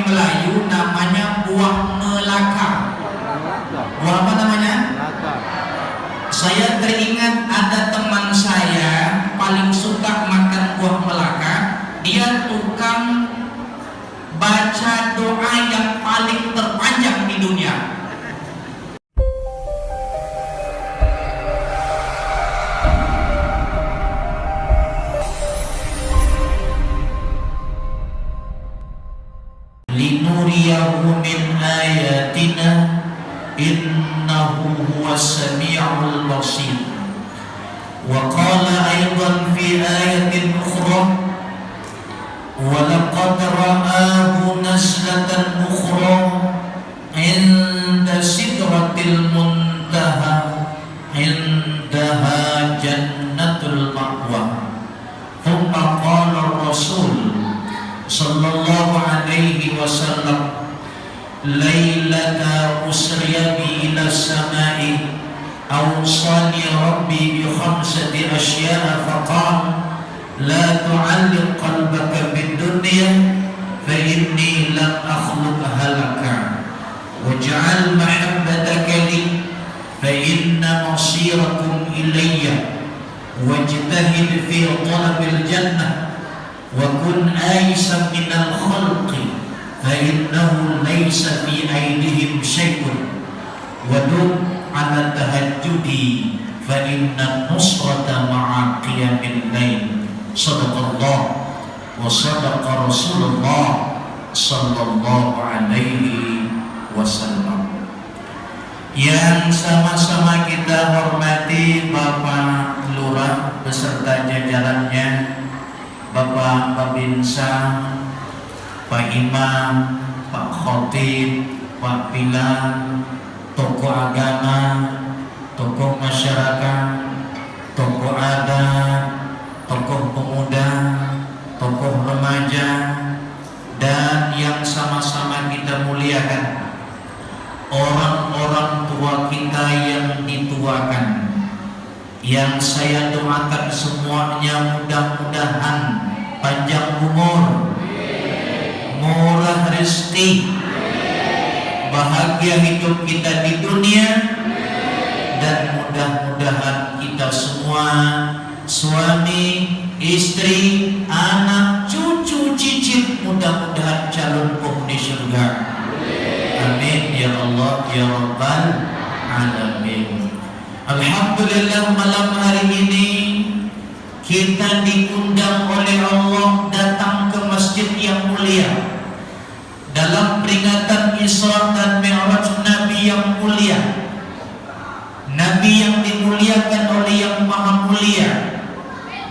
Melayu namanya buah melaka. Buah apa namanya? Saya teringat ada teman saya paling suka makan buah melaka. Dia tukang baca doa yang paling terpanjang di dunia. Linuriyahu min ayatina innahu huwas sami'ul basir. Wa qala aidan fi ayatin ukhra wa laqad ra'ahu nazlatan ukhra 'inda sidratil muntaha 'indaha jannatul ma'wa. Thumma qala Rasul sallallahu alaihi wasallam lailata usriya bi ila samai awsani rabbi bi khamsati asya'a faqala la tu'alliq qalbaka bid dunya fa inni lam akhluqha laka waj'al mahabbataka li fa inna masirakum ilayya wajtahid fi talabil jannah wa kun aisan minal khalqi fa innahu laysa fi aydihim syai'un wa dum 'ala tahajjudi fa inna nusrata ma'a qiyamil lail. Sadaqallah wa sadaqa Rasulullah sallallahu alaihi wasallam. Yang sama-sama kita hormati Bapak Lurah beserta jajarannya, Bapak Babinsa, Pak Imam, Pak Khotib, Pak Pilar, tokoh agama, tokoh masyarakat, tokoh adat, tokoh pemuda, tokoh remaja, dan yang sama-sama kita muliakan, orang-orang tua kita yang dituakan, yang saya doakan semuanya mudah-mudahan panjang umur, murah rezeki, bahagia hidup kita di dunia, dan mudah-mudahan kita semua, suami, istri, anak, cucu, cicit, mudah-mudahan calon penghuni surga. Amin ya Allah ya Rabbal alamin. Alhamdulillah, malam hari ini kita diundang oleh Allah datang ke masjid yang mulia dalam peringatan Isra dan Mi'raj Nabi yang mulia, Nabi yang dimuliakan oleh yang maha mulia.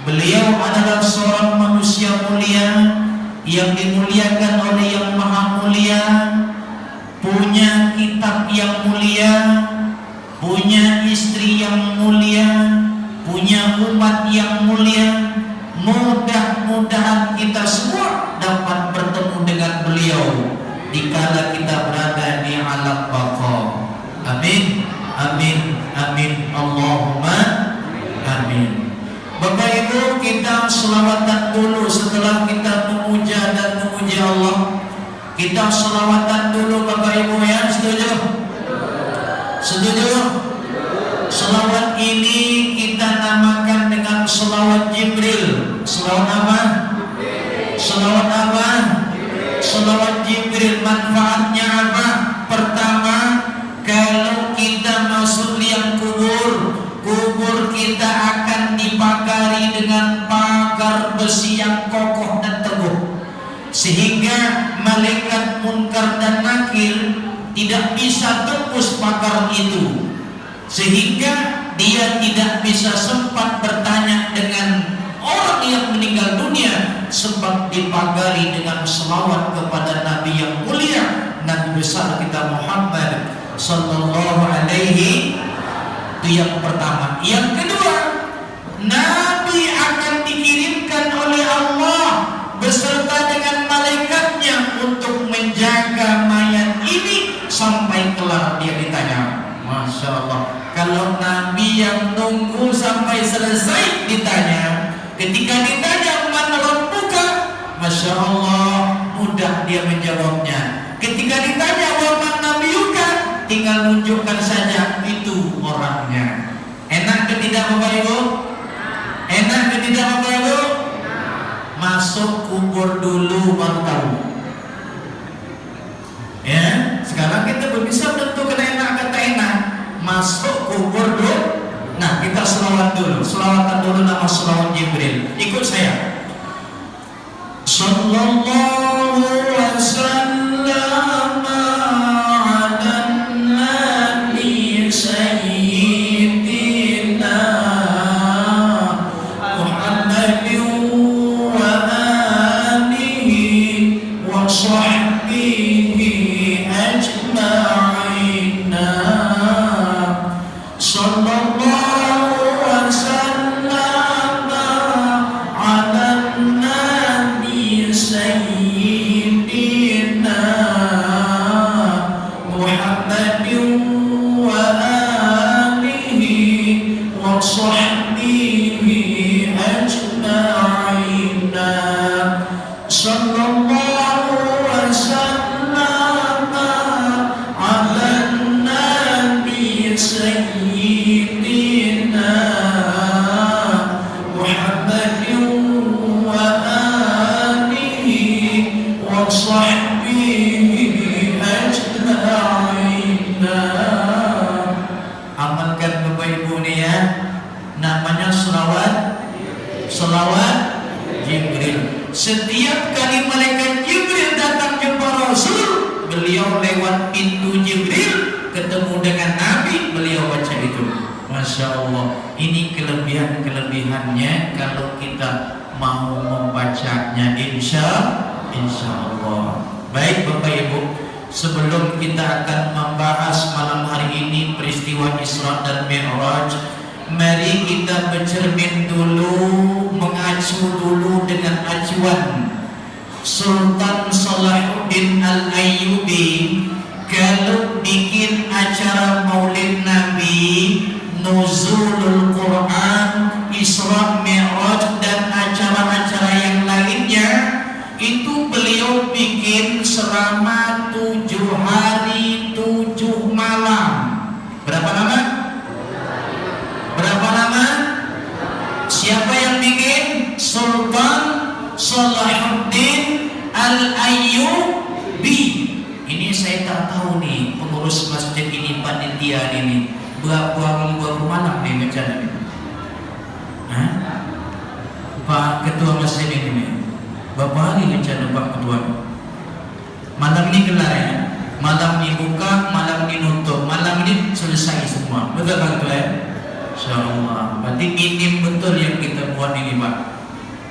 Beliau adalah seorang manusia mulia yang dimuliakan oleh yang maha mulia, punya kitab yang mulia, punya istri yang mulia, punya umat yang mulia. Mudah-mudahan kita semua dapat bertemu dengan beliau dikala kita berada di alam baqa. Amin, amin, amin, Allahumma amin. Bapak Ibu, kita selawatan dulu setelah kita memuja dan memuji Allah. Kita selawatan dulu Bapak Ibu ya, setuju? Setuju? Selawat ini kita namakan dengan selawat Jibril. Selawat apa? Selawat apa? Selawat Jibril. Manfaatnya apa? Pertama, kalau kita masuk liang kubur, kubur kita akan dipagari dengan pagar besi yang kokoh dan teguh, sehingga malaikat munkar dan nakir tidak bisa tembus pagar itu, sehingga dia tidak bisa sempat bertanya dengan orang yang meninggal dunia, sebab dipagari dengan selawat kepada Nabi yang mulia, Nabi besar kita Muhammad sallallahu alaihi. Itu yang pertama. Yang kedua, Nabi akan dikirimkan oleh Allah beserta dengan malaikatnya untuk menjaga mayat ini sampai kelar dia ditanya. Masya Allah. Kalau Nabi yang nunggu sampai selesai ditanya, ketika ditanya mana Rabbuka, Masya Allah, mudah mudah dia menjawabnya. Ketika ditanya waman nabiyuka, tinggal tunjukkan saja itu orangnya. Enak ke tidak Bapak Ibu? Enak ke tidak Bapak Ibu? Masuk kubur dulu baru tahu. Ya, sekarang kita belum bisa menentukan enak kata enak. Masuk kubur dulu. Nah, kita selawat dulu. Selawatan dulu nama selawat Jibril. Ikut saya. Sallallahu wasallam ala nabi sayyidina Muhammadin wa alihi wa sahbihi ajma'in. Sallallahu wasallam ala nabi sayyidina Muhammadin wa alihi wa sahbihi ajma'in. Sallallahu wasallam ala nabi sayyidina Muhammadin wa alihi wa sahbihi ajma'in. Amalkan Bapak Ibu nih ya, namanya selawat Jibril. Setiap kali malaikat Jibril datang jumpa Rasul, beliau lewat pintu Jibril ketemu dengan Nabi, beliau baca itu. Masya Allah, ini kelebihannya kalau kita mau membacanya, insya Allah. Baik Bapak Ibu, sebelum kita akan membahas malam hari ini peristiwa Isra dan Mi'raj, mari kita bercermin dulu, mengacu dulu dengan acuan Sultan Salahuddin Al-Ayyubi. Kalau bikin acara Maulid Nabi, Nuzulul Quran, Isra Mi'raj dan acara-acara yang lainnya, itu beliau bikin selama 7 hari 7 malam. Berapa lama? Berapa lama? Siapa yang bikin? Sultan Salahuddin Al-Ayyubi. Ini saya tak tahu nih pengurus masjid ini, panitia ini berapa malam nih macam ni? Pak Ketua Masjid ini berapa hari rencana Pak Ketua? Malam ini kelar ya? Malam ini buka, malam ini nutup, malam ini selesai semua. Betul Pak Ketua ya? InsyaAllah. Berarti minim betul yang kita buat ini Pak.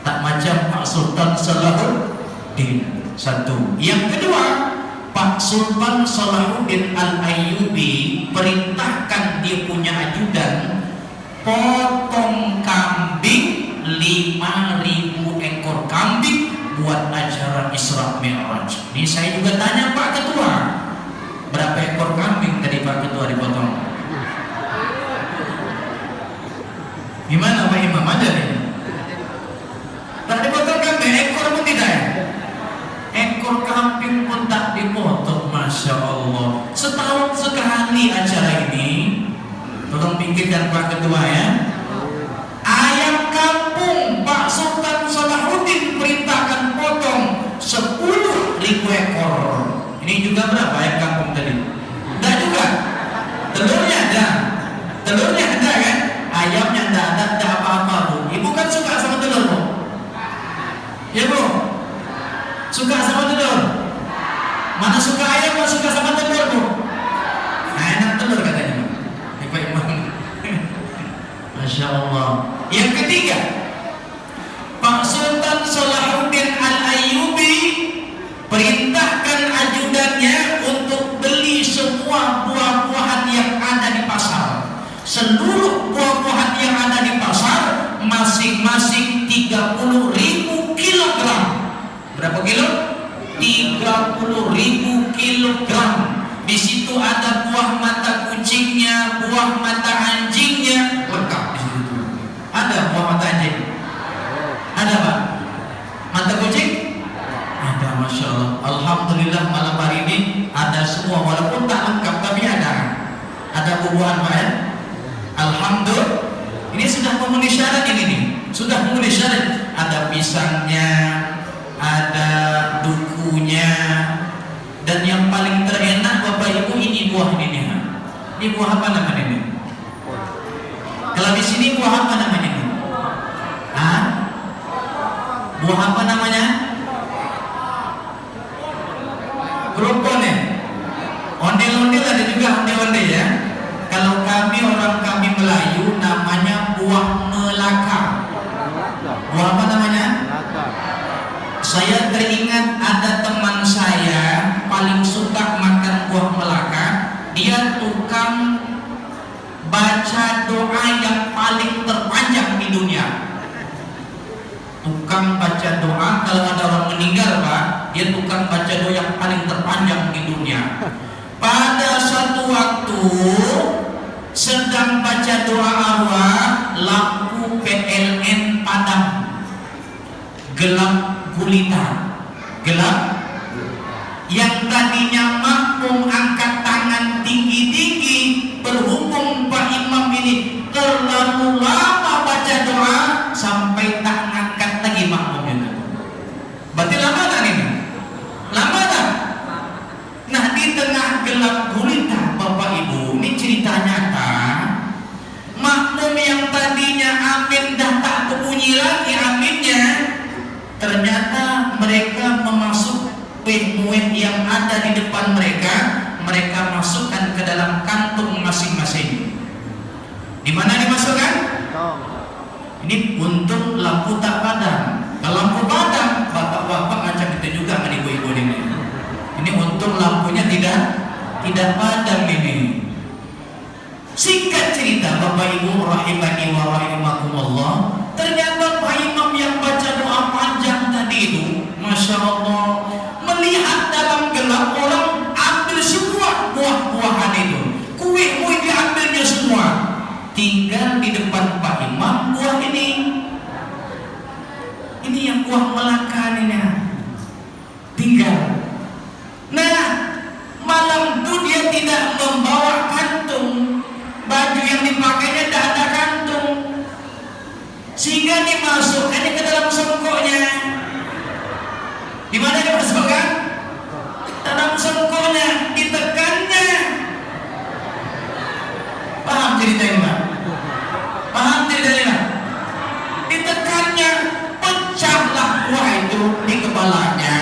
Tak macam Pak Sultan Salahuddin. Satu. Yang kedua, Pak Sultan Salahuddin Al-Ayyubi perintahkan dia punya ajudan potong kambing 5.000 ekor kambing buat acara Isra Mi'raj. Ini saya juga tanya Pak Ketua, berapa ekor kambing tadi Pak Ketua dipotong? Gimana Pak Imam aja nih? Tak dipotong kambing, ekor pun tidak ya? Ekor kambing pun tak dipotong, Masya Allah. Setahun sekali acara ini. Tolong pikirkan Pak Ketua ya. Ayam kampung Pak Sultan Salahuddin perintahkan potong 10.000 ekor. Ini juga berapa ayam kampung tadi? Tidak juga. Telurnya ada. Telurnya ada kan? Ayamnya tidak ada, tidak apa-apa Bu. Ibu kan suka sama telur Bu? Ya Bu? Suka sama telur? Mana suka ayam, mana suka sama telur Bu? Nah, enak telur katanya Pak Imam. Masya Allah. Yang ketiga, Pak Sultan Salahuddin Al-Ayyubi perintahkan ajudannya untuk beli semua buah-buahan yang ada di pasar. Seluruh buah-buahan yang ada di pasar masing-masing 30.000 kilogram. Berapa kilo? 30.000 kilogram. Di situ ada buah mata kucingnya, buah mata anjingnya, lengkap di situ. Ada buah mata anjing? Ada Pak? Mata kucing? Ada, Masya Masya Allah. Alhamdulillah malam hari ini ada semua, walaupun tak lengkap tapi ada bubuhan Pak ya. Alhamdulillah. Ini sudah memenuhi syarat ini nih. Sudah memenuhi syarat. Ada pisangnya, ada dukunya, dan yang paling terenak Bapak Ibu ini buah ini nih. Ini buah apa namanya ini? Kalau di sini buah apa namanya ini? Hah? Buah apa namanya? Kropon ya? Ondel-ondel ada juga ondel-ondel ya. Kalau orang kami Melayu namanya buah melaka. Buah apa namanya? Saya teringat ada teman saya paling suka makan buah melaka. Dia tukang baca doa yang paling terpanjang di dunia. Tukang baca doa, kalau ada orang meninggal Pak, dia tukang baca doa yang paling terpanjang di dunia. Pada suatu waktu sedang baca doa arwah, lampu PLN padam, gelap gulita, gelap. Yang tadinya makmum angkat tangan tinggi-tinggi, berhubung Pak Imam ini terlalu lama baca doa sampai tak ngangkat lagi makmumnya. Berarti lama tak ini? Lama tak? Nah, di tengah gelap gulita Bapak Ibu, ini cerita nyata. Makmum yang tadinya amin dah tak berbunyi lagi aminnya, ternyata mereka memasuk muih yang ada di depan mereka masukkan ke dalam kantung masing-masing. Di mana dimasukkan? Ini untung lampu tak padam. Kalau lampu padam, bapak-bapak macam itu juga dengan ibu-ibu ini. Ini untung lampunya tidak padam ini. Singkat cerita Bapak Ibu rahimani wa rahimakumullah, ternyata Pak Imam yang baca doa panjang tadi itu, Masya Allah, melihat dalam gelap orang ambil semua buah-buahan itu, kue-kue diambilnya semua, tinggal di depan Pak Imam buah ini yang buah melaka ini tinggal. Nah, malam itu dia tidak membawa kantung, baju yang dipakainya tidak ada kantung, sehingga dimasukkannya ke dalam songkoknya. Di mana dimasukkan? Dalam songkoknya, ditekannya. Paham ceritanya Pak? Paham ceritanya? Ditekannya, pecahlah buah itu di kepalanya.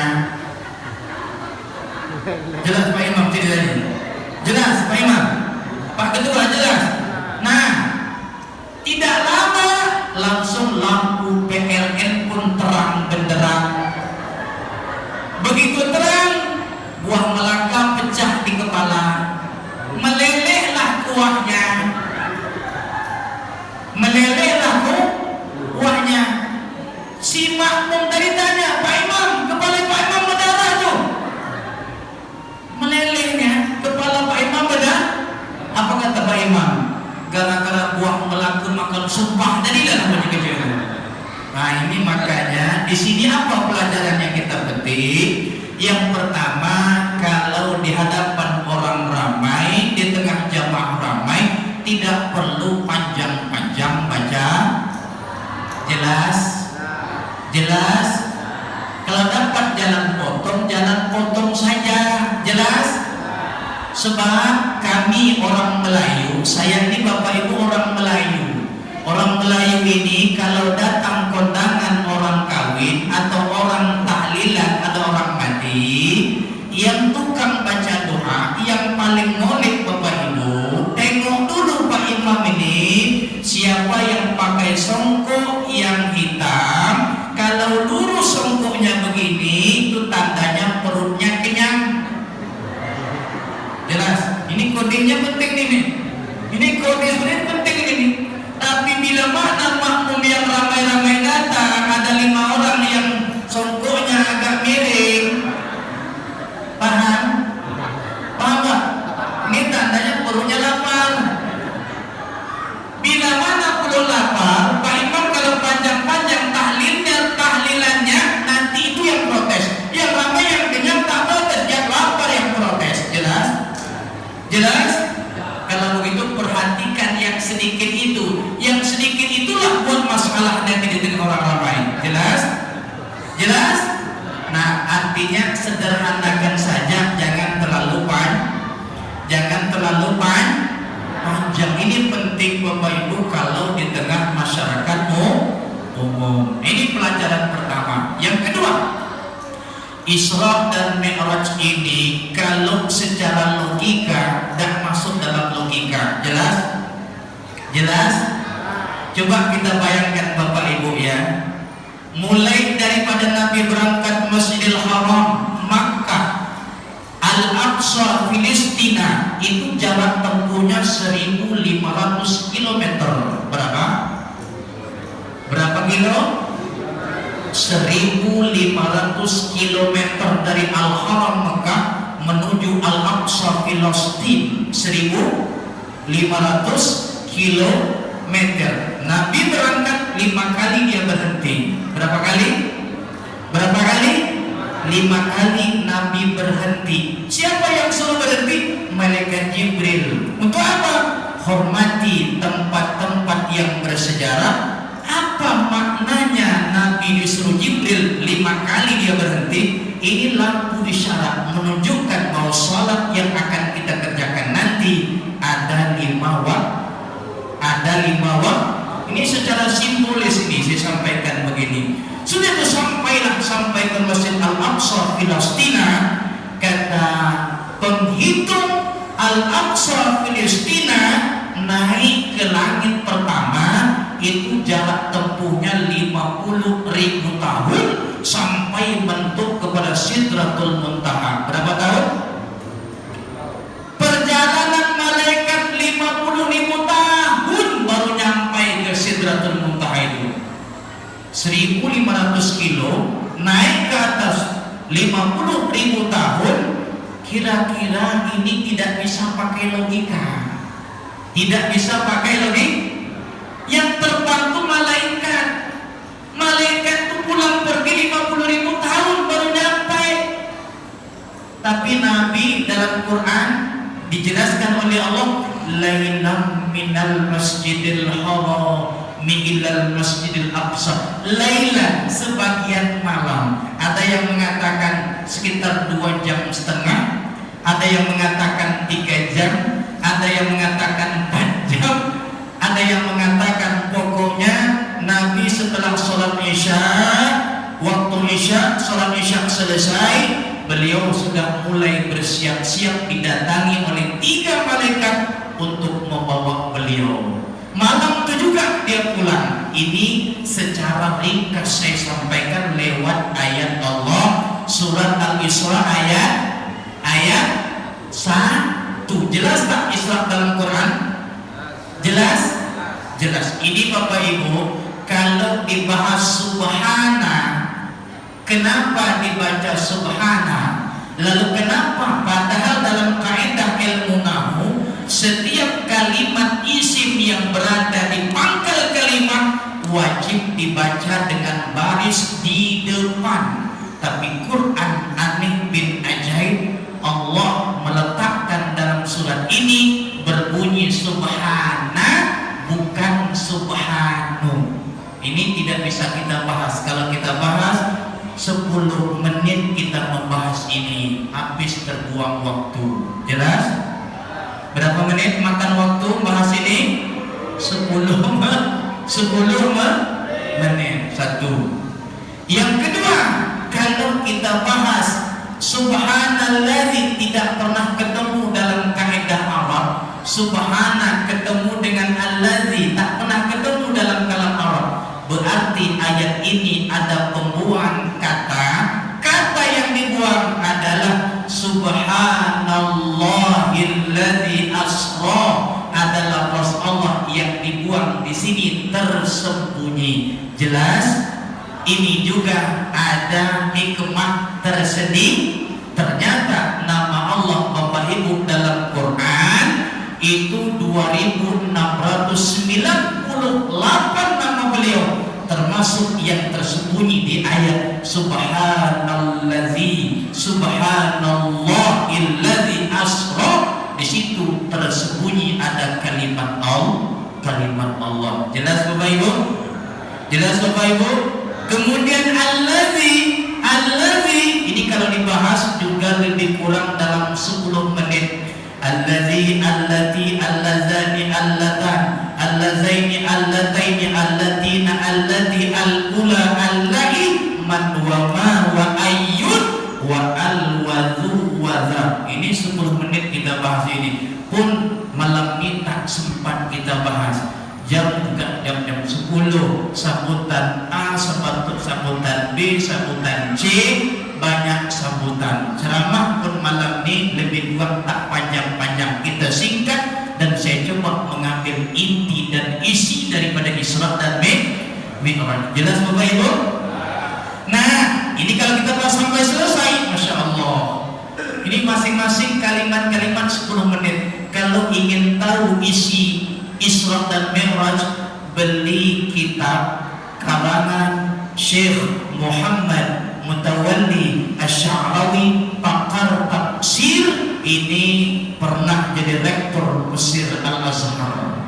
Jelas Pak Imam ceritanya? Jelas Pak Imam? Pak Ketua jelas? Nah, tidak lama langsung lampu PLN pun terang benderang. Begitu terang, buah melaka pecah di kepala, melelehlah kuahnya, kuahnya. Si makmum tadi tanya, Pak Imam, kepala Pak Imam berdarah tuh. Melelehnya kepala Pak Imam berdarah. Apa kata Pak Imam? Gara-gara buah melaka makan sumpah tadi lah namanya kecil. Nah, ini makanya di sini apa pelajaran yang kita petik? Yang pertama, kalau di hadapan orang ramai, di tengah jamaah ramai, tidak perlu panjang-panjang baca. Jelas? Jelas? Kalau dapat jalan potong saja. Jelas? Sebab kami orang Melayu, saya ini Bapak Ibu orang Melayu. Orang Melayu ini kalau datang kondangan orang kawin atau orang tahlilan atau orang mati, yang tukang baca doa, yang paling molek Bapak Ibu, tengok dulu Pak Imam ini, siapa yang pakai songkok yang hitam. Kalau lurus songkoknya begini, itu tandanya perutnya kenyang. Jelas? Ini kodenya penting ini. Ini kode sebenarnya penting ini. Tapi bila mana makmum yang ramai-ramai datang, ada 5 orang yang songkoknya agak miring, paham? Paham gak? Ini tandanya perutnya lapar. Bila mana perut lapar, Pak Imam kalau panjang-panjang tahlilannya, nanti itu yang protes. Yang ramai yang Jelas? Kalau begitu perhatikan yang sedikit itu. Yang sedikit itulah buat masalah nanti di tengah orang ramai. Jelas? Jelas? Nah, artinya sederhanakan saja, jangan terlalu panjang. Ini penting Bapak Ibu kalau di tengah masyarakat umum. Ini pelajaran pertama. Yang kedua, Isra dan Mi'raj ini kalau secara logika tidak masuk dalam logika. Jelas? Jelas? Coba kita bayangkan Bapak Ibu ya. Mulai daripada Nabi berangkat Masjidil Haram Makkah, Al-Aqsa Filistina, itu jarak tempuhnya 1500 km. Berapa? Berapa kilo? 1500 km dari Al-Haram Mekah menuju Al-Aqsa Filistin, 1500 km. Nabi berangkat 5 kali, dia berhenti. Berapa kali? Berapa kali? 5 kali Nabi berhenti. Siapa yang suruh berhenti? Malaikat Jibril. Untuk apa? Hormati tempat-tempat yang bersejarah. Apa maknanya Nabi disuruh Jibril 5 kali dia berhenti? Ini lampu isyarat menunjukkan bahwa salat yang akan kita kerjakan nanti ada 5 waktu. Ada 5 waktu. Ini secara simbolis ini saya sampaikan begini. Sudah itu sampai ke Masjid Al-Aqsa Filistina. Kata penghitung Al-Aqsa Filistina naik ke langit pertama itu jarak tempuhnya 50.000 tahun sampai bentuk kepada Sidratul Muntaha. Berapa tahun? Perjalanan malaikat 50.000 tahun baru nyampai ke Sidratul Muntaha itu. 1500 kilo naik ke atas 50.000 tahun. Kira-kira ini tidak bisa pakai logika. Tidak bisa pakai logika. Yang terbang itu malaikat. Malaikat itu pulang pergi 50.000 tahun baru nyampe. Tapi Nabi dalam Quran dijelaskan oleh Allah, lailam minal masjidil haram ilal masjidil aqsa. Lailan sebagian malam. Ada yang mengatakan sekitar 2,5 jam, ada yang mengatakan 3 jam, ada yang mengatakan 4 jam, ada yang mengatakan pokoknya Nabi setelah sholat isya, waktu isya, sholat isya selesai, beliau sudah mulai bersiap-siap didatangi oleh 3 malaikat untuk membawa beliau. Malam itu juga dia pulang. Ini secara ringkas saya sampaikan lewat ayat Allah surat Al-Isra ayat 1. Jelas tak Isra dalam Quran? Jelas? Jelas. Ini Bapak Ibu, kalau dibahas subhana, kenapa dibaca subhana? Lalu kenapa padahal dalam kaidah ilmu nahwu setiap kalimat isim yang berada di pangkal kalimat wajib dibaca dengan baris di depan. Tapi Quran aneh bin ajaib, Allah meletakkan dalam surat ini berbunyi subhana bukan subhanu. Ini tidak bisa kita bahas. Kalau kita bahas 10 menit kita membahas ini, habis terbuang waktu. Jelas? Berapa menit makan waktu bahas ini? 10 menit. 1. Yang kedua, kalau kita bahas subhanalladzi tidak pernah ketemu dalam kaidah Arab. Subhana ketemu dengan alladzi tak pernah ketemu dalam kalam Arab. Berarti ayat ini ada pembuangan kata. Kata yang dibuang adalah subhanallahilladzi asra, adalah lafaz Allah yang dibuang di sini tersembunyi. Jelas? Ini juga ada hikmah tersendiri. Ternyata nama Allah Bapak Ibu dalam Quran itu 2698 nama beliau, termasuk yang tersembunyi di ayat subhanalladzi subhanallahilladzi asra. Di situ Jelas Bapak Ibu? Jelas Bapak Ibu? Kemudian allazi ini kalau dibahas juga lebih kurang dalam 10 menit. Allazi, allati, allazani, allatan, allazaini, allataini, allatina, allati, al-ula, allai, man wa ma wa ayyun wa al-wadhu wa dha. Ini 10 menit kita bahas ini. Pun malam ini tak sempat kita bahas. Jam 10 sambutan A, sambutan B, sambutan C, banyak sambutan. Ceramah pun malam ini lebih kurang tak panjang-panjang, kita singkat dan saya coba mengambil inti dan isi daripada Isra dan Mi'raj. Jelas Bapak Ibu? Nah, ini kalau kita bahas sampai selesai, Masya Allah, ini masing-masing kalimat-kalimat 10 menit. Kalau ingin tahu isi Isra dan Mi'raj, beli kitab karangan Syekh Muhammad Mutawalli Asy-Sya'rawi, pakar tafsir. Ini pernah jadi rektor Mesir Al-Azhar.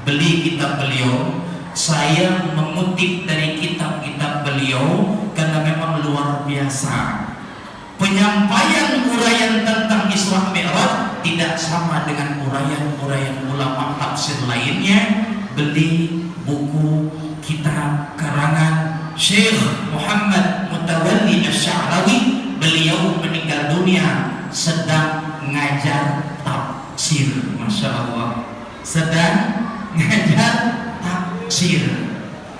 Beli kitab beliau. Saya mengutip dari kitab-kitab beliau karena memang luar biasa. Penyampaian uraian tentang Isra Mi'raj tidak sama dengan uraian ulama tafsir lainnya. Beli buku kitab karangan Syekh Muhammad Mutawalli Asy-Sya'rawi. Beliau meninggal dunia sedang ngajar tafsir. Masya Allah, sedang ngajar tafsir.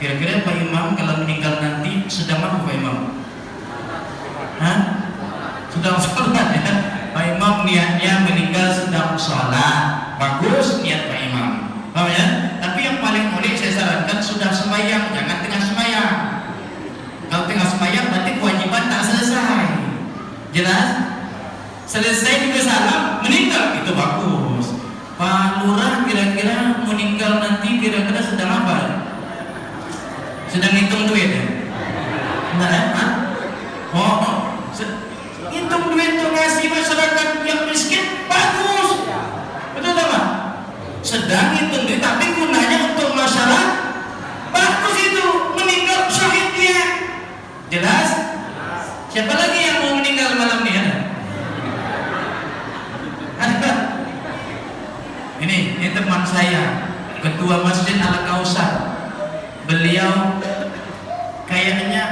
Kira-kira Pak Imam kalau meninggal nanti sedang apa Pak Imam? Hah? Sedang sholat ya? Pak Imam niatnya meninggal sedang sholat. Bagus niat Pak Imam, paham ya? Tapi yang paling mulia saya sarankan sudah sembahyang, jangan tengah sembahyang. Kalau tengah sembahyang berarti kewajiban tak selesai. Jelas? Selesai juga salam, meninggal, itu bagus. Pak Lurah kira-kira meninggal nanti kira-kira sedang apa? Sedang hitung duit ya? Enggak ya? Hitung duit untuk ngasih masyarakat yang miskin, bagus. Betul tak Pak? Sedang hitung duit tapi gunanya untuk masyarakat, bagus itu. Meninggal syahid dia. Jelas? Siapa lagi yang mau meninggal malam ini? Ada? Ini teman saya, Ketua Masjid Al-Kausar. Beliau kayaknya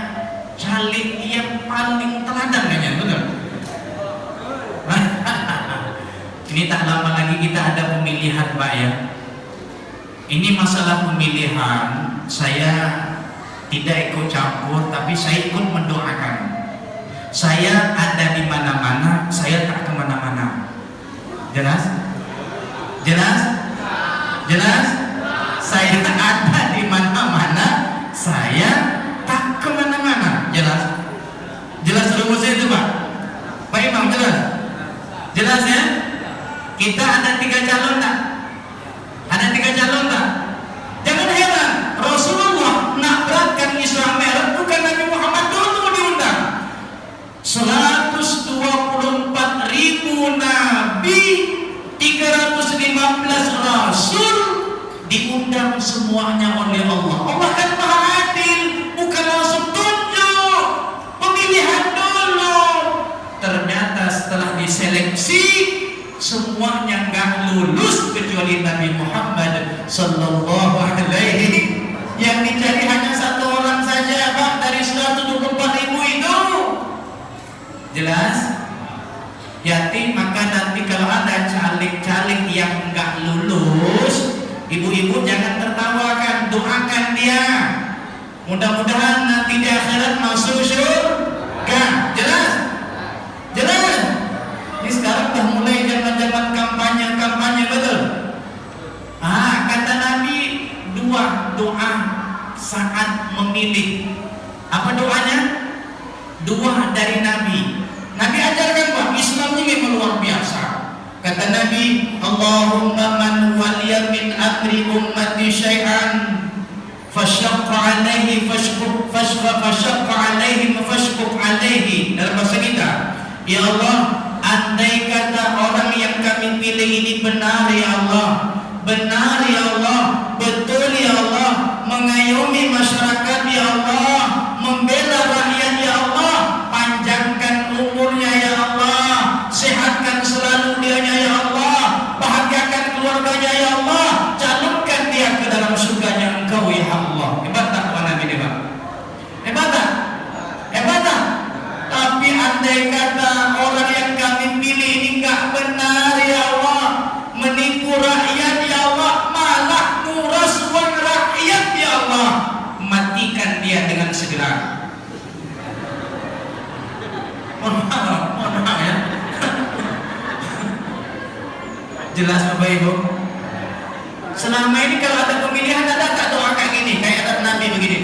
caleg yang paling teladan kayaknya, betul? Ini tak lama lagi kita ada pemilihan Pak ya. Ini masalah pemilihan, saya tidak ikut campur, tapi saya ikut mendoakan. Saya ada di mana-mana, saya tak kemana-mana. Jelas? Jelas? Jelas? Saya ada di mana-mana, saya tak kemana-mana. Jelas? Jelas rumusnya itu Pak? Pak Imam jelas? Jelas ya? Kita ada 3 calon tak? Ada 3 calon tak? Jangan heran, Rasulullah nak beratkan Isra Mi'raj bukan Nabi Muhammad dulu diundang. 124.000 nabi, 315 rasul diundang semuanya oleh Allah. Allah kan maha adil, bukan langsung tunjuk, pemilihan dulu. Ternyata setelah diseleksi semuanya nggak lulus kecuali Nabi Muhammad Sallallahu Alaihi. Yang dicari hanya 1 orang saja Pak dari 124.000 itu. Jelas? Yatim, maka nanti kalau ada caleg-caleg yang nggak lulus, ibu-ibu jangan tertawakan, doakan dia. Mudah-mudahan nanti di akhirat masuk surga. Jelas? Jelas? Ini sekarang dah mulai zaman-zaman kampanye, betul? Kata Nabi 2 doa saat memilih. Apa doanya? 2 dari Nabi. Nabi ajarkan Pak, Islam ini memang luar biasa. Kata Nabi, Allahumma man waliya min amri ummati syai'an fasyaqqa alaihi fashaqqa alaihi. Dalam bahasa kita, ya Allah, andai kata orang yang kami pilih ini benar ya Allah, benar ya Allah, betul ya Allah, mengayomi masyarakat ya Allah, membela rakyat ya Allah, panjangkan umurnya ya Allah, sehatkan selalu dianya ya Allah, bahagiakan keluarganya ya Allah, calonkan dia ke dalam surganya Engkau ya Allah. Hebat tak Nabi ini Pak? Hebat tak? Hebat tak? Tapi andai kata orang yang kami pilih ini enggak benar ya Allah, menipu rakyat ya Allah, malah nguras uang rakyat ya Allah, matikan dia dengan segera. Mohon maaf ya. Jelas Bapak Ibu? Selama ini kalau ada pemilihan ada tak doa kayak gini, kayak ada Nabi begini?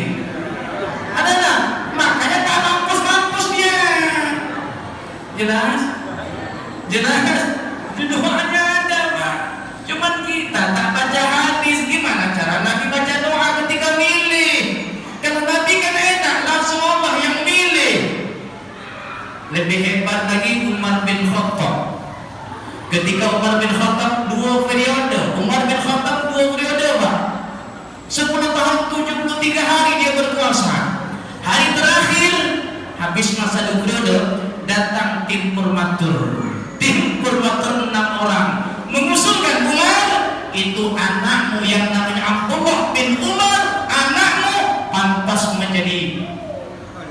Ada tak? Makanya tak mampus dia. Jelas? Jelas? Di doanya ada Pak. Cuman kita tak baca hadis. Gimana cara Nabi baca doa ketika milih? Kalau Nabi kan enak, langsung Allah yang milih. Lebih hebat lagi Umar bin Khattab. Ketika Umar bin Khattab 2 periode, Umar bin Khattab 2 periode Pak. 10 tahun 73 hari dia berkuasa. Hari terakhir habis masa 2 periode, datang tim Purmatur. Tim Purmatur 6 orang mengusulkan Umar, itu anakmu yang namanya Abdullah bin Umar, anakmu pantas menjadi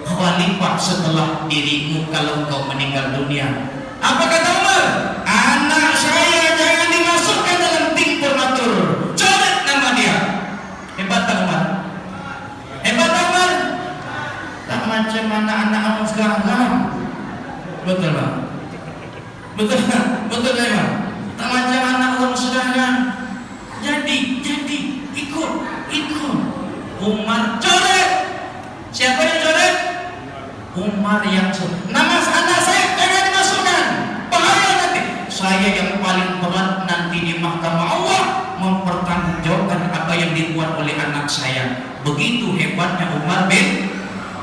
khalifah setelah dirimu kalau kau meninggal dunia. Apa kata Umar? Anak saya jangan dimasukkan dalam tim Purmatur, coret nama dia. Hebat tak Umar? Hebat tak Umar? Tak macam anak-anak sekarang. Betul Pak? Betul Pak? Betul Pak? Tak macam anak orang sekarang. Jadi ikut Umar coret. Siapa yang coret? Umar yang coret. Nama anak saya jangan dimasukkan, bahaya nanti. Saya yang paling berat nanti di mahkamah Allah mempertanggungjawabkan apa yang dibuat oleh anak saya. Begitu hebatnya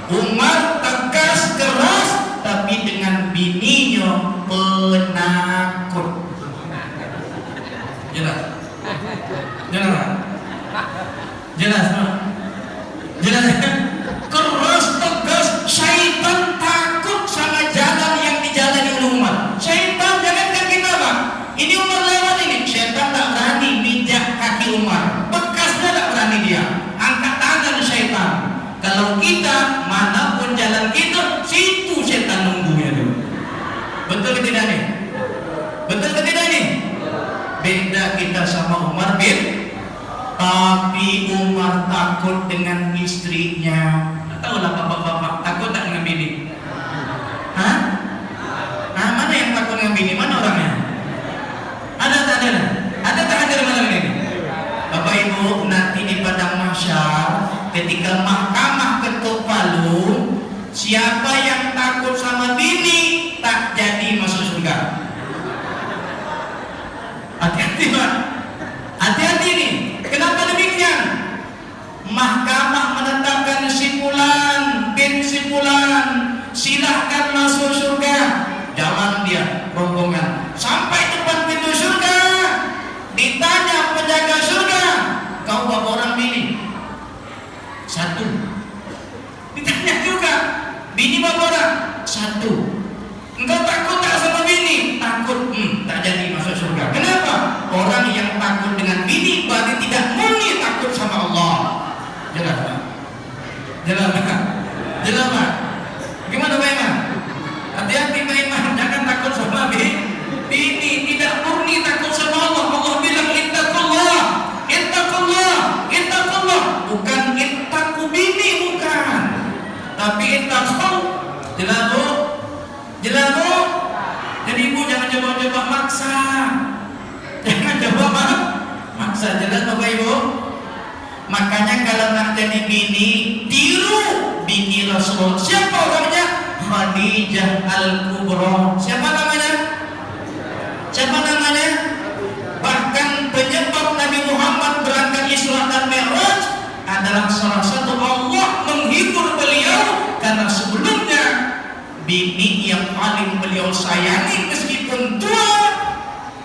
Umar tegas keras, tapi dengan bininya penakut. Jelas? Jelas? Jelas? Jelas? Keras tegas, syaitan takut sama jalan yang dijalani oleh Umar. Syaitan jangankan kita Pak, ini Umar lewat ini, syaitan tak berani pijak kaki Umar, bekasnya tak berani dia, angkat tangan syaitan. Kalau kita manapun jalan kita, situ syaitan nunggunya tuh. Betul ke tidak nih? Betul ke tidak nih? Beda kita sama Umar bin, tapi Umar takut dengan istrinya. Tahu lah bapak-bapak, takut tak dengan bini? Hah? Nah, mana yang takut dengan bini? Mana orangnya? Ada tak ada? Ada tak ada malam ini? Bapak Ibu, nanti di padang mahsyar ketika mahkamah ketuk palu, siapa yang takut sama bini tak jadi masuk surga. Hati-hati Pak, hati-hati nih. Kenapa demikian? Mahkamah menetapkan simpulan bin simpulan, silahkan masuk surga. Jalan dia rombongan sampai depan pintu surga, ditanya penjaga surga, kau berapa orang bini? 1. Ditanya juga, bini berapa orang? 1. Engkau takut tak sama bini? Takut. Tak jadi masuk surga. Kenapa? Orang yang takut dengan bini berarti tidak murni takut sama Allah. Jelas Pak? Jelas Pak? Jelas Pak? Gimana Pak Iman? Hati-hati Pak Iman, jangan takut sama bini, tidak murni takut sama Allah. Allah bilang ittaqullah, ittaqullah, ittaqullah, bukan ittaqu bini, bukan, tapi ittaqu. Jelas Bu? Jelas Bu? Jadi ibu jangan coba-coba maksa, jangan coba maksa. Jelas Bapak Ibu? Makanya kalau nak jadi bini, tiru bini Rasul. Siapa orangnya? Khadijah Al-Kubra. Siapa namanya? Siapa namanya? Bahkan penyebab Nabi Muhammad berangkat Isra dan Mi'raj adalah salah satu Allah menghibur beliau, karena sebelumnya bini yang paling beliau sayangi meskipun tua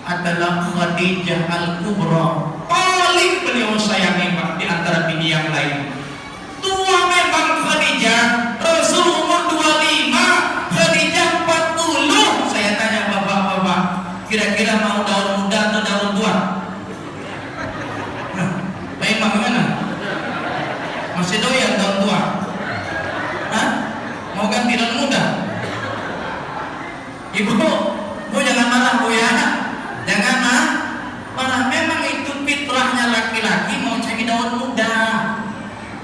adalah Khadijah Al-Kubra. Paling beliau sayangi Pak di antara bini yang lain. Tua memang Khadijah, Rasul umur 25, Khadijah 40. Saya tanya bapak-bapak, kira-kira mau daun muda atau daun tua? Baik Pak, gimana? Masih doyan daun tua? Hah? Mau ganti daun muda? Ibu, Bu jangan marah Bu ya. Jangan marah. Memang itu fitrahnya laki-laki mau cari daun muda.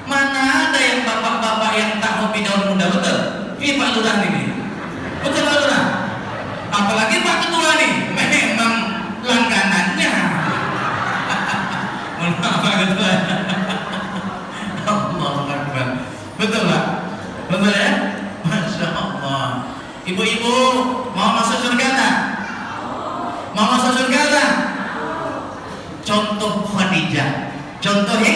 Mana ada yang bapak-bapak yang tak hobi daun muda, betul? Ini Pak Lurah ini. Betul Pak Lurah? Apalagi Pak Ketua nih, memang langganannya. Mohon maaf Pak Ketua. Allahu Akbar. Betul Pak? Betul ya? Masya Allah. Ibu-ibu mau masuk surga tak? Mau masuk surga tak? Contoh Khadijah. Contohnya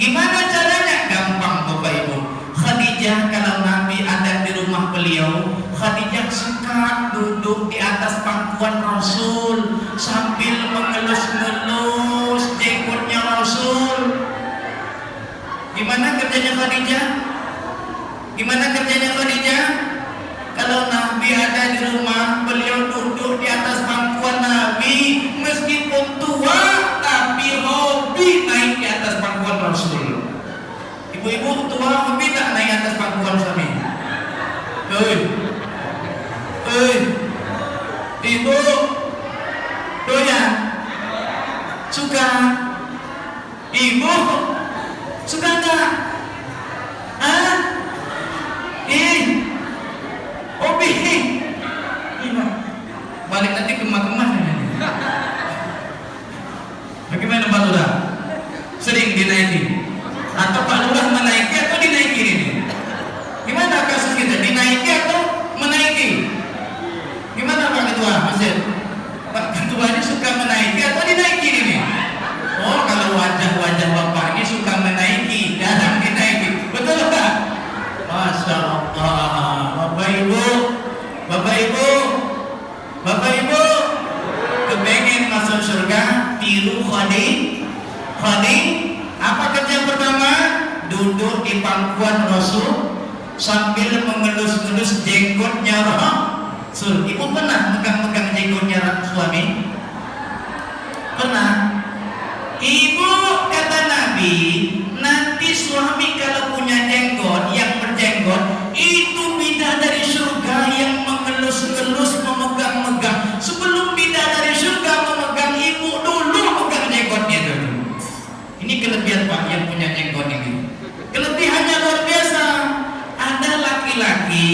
gimana caranya? Gampang Bapak Ibu. Khadijah kalau Nabi ada di rumah beliau, Khadijah suka duduk di atas pangkuan Rasul sambil mengelus-ngelus jenggotnya Rasul. Gimana kerjanya Khadijah? Gimana kerjanya Khadijah? Kalau Nabi ada di rumah, beliau duduk di atas pangkuan Nabi, meskipun tua tapi hobi naik di atas pangkuan Rasul. Ibu-ibu tua hobi tak naik atas pangkuan suami? Ibu doyan? Suka? Ibu suka tak? Hobi. Balik nanti kemah-kemah. Bagaimana Pak Lurah? Sering dinaiki? Atau Pak Lurah menaiki atau dinaiki ini? Gimana kasus kita? Dinaiki atau menaiki? Gimana Pak Ketua? Masih? Pak Ketua ini suka menaiki atau dinaiki ini? Oh, kalau wajah-wajah Bapak ini suka menaiki, jarang dinaiki. Betul Pak? Masya Allah. Bapak Ibu, kepengen masuk surga, tiru Khadijah. Apa kerja pertama? Duduk di pangkuan Rasul sambil mengelus-elus jenggotnya Rasul. Ibu pernah megang-megang jenggotnya suami? Pernah? Ibu kata Nabi, nanti suami kalau punya jenggot, yang berjenggot, itu bidadari surga yang mengelus-elus, memegang-megang. Sebelum bidadari surga memegang, ibu dulu megang jenggotnya dulu. Ini kelebihan Pak yang punya jenggot ini. Kelebihannya luar biasa. Ada laki-laki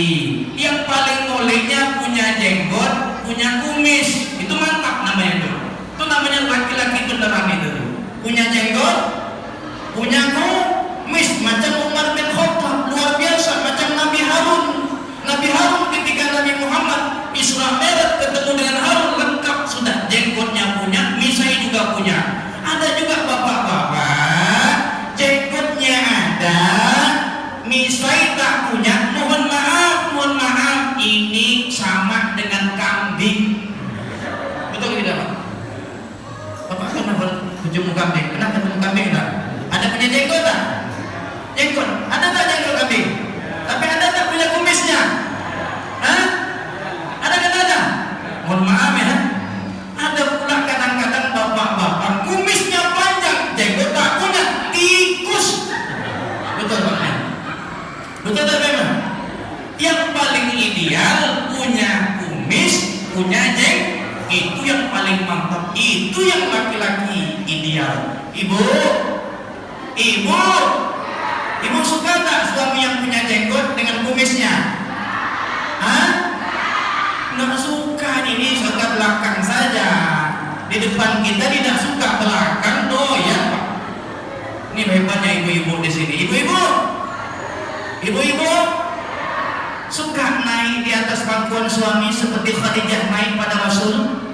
yang paling moleknya punya jenggot, punya kumis. Itu mantap namanya itu. Itu namanya laki-laki beneran itu. Punya jenggot, punya kumis, macam Umar bin Khattab, luar biasa, macam Nabi Harun. Nabi Harun ketika Nabi Muhammad Isra Mi'raj ketemu dengan Harun, lengkap sudah, jenggotnya punya, misai juga punya. Ada juga bapak-bapak, jenggotnya ada, misai tak punya. Mohon maaf, ini sama dengan kambing. Betul tidak Pak? Bapak kenapa berjumpa kambing? Kenapa berjumpa kambing tak? Ada punya jenggot tak? Jenggot, ada tak jenggot kambing? Tapi ada tak punya kumisnya? Hah? Ada kan ada? Mohon maaf ya. Ada pula kadang-kadang bapak-bapak kumisnya panjang, jenggot tak punya, tikus. Betul Pak? Betul tak memang? Yang paling ideal punya kumis, punya jenggot. Itu yang paling mantap, itu yang laki-laki ideal. Ibu suka tak suami yang punya jenggot dengan kumisnya? Hah? Nggak suka, ini suka belakang saja. Di depan kita tidak suka, belakang doyan Pak. Ini hebatnya ibu-ibu di sini. Ibu-ibu suka naik di atas pangkuan suami seperti Khadijah naik pada Rasul.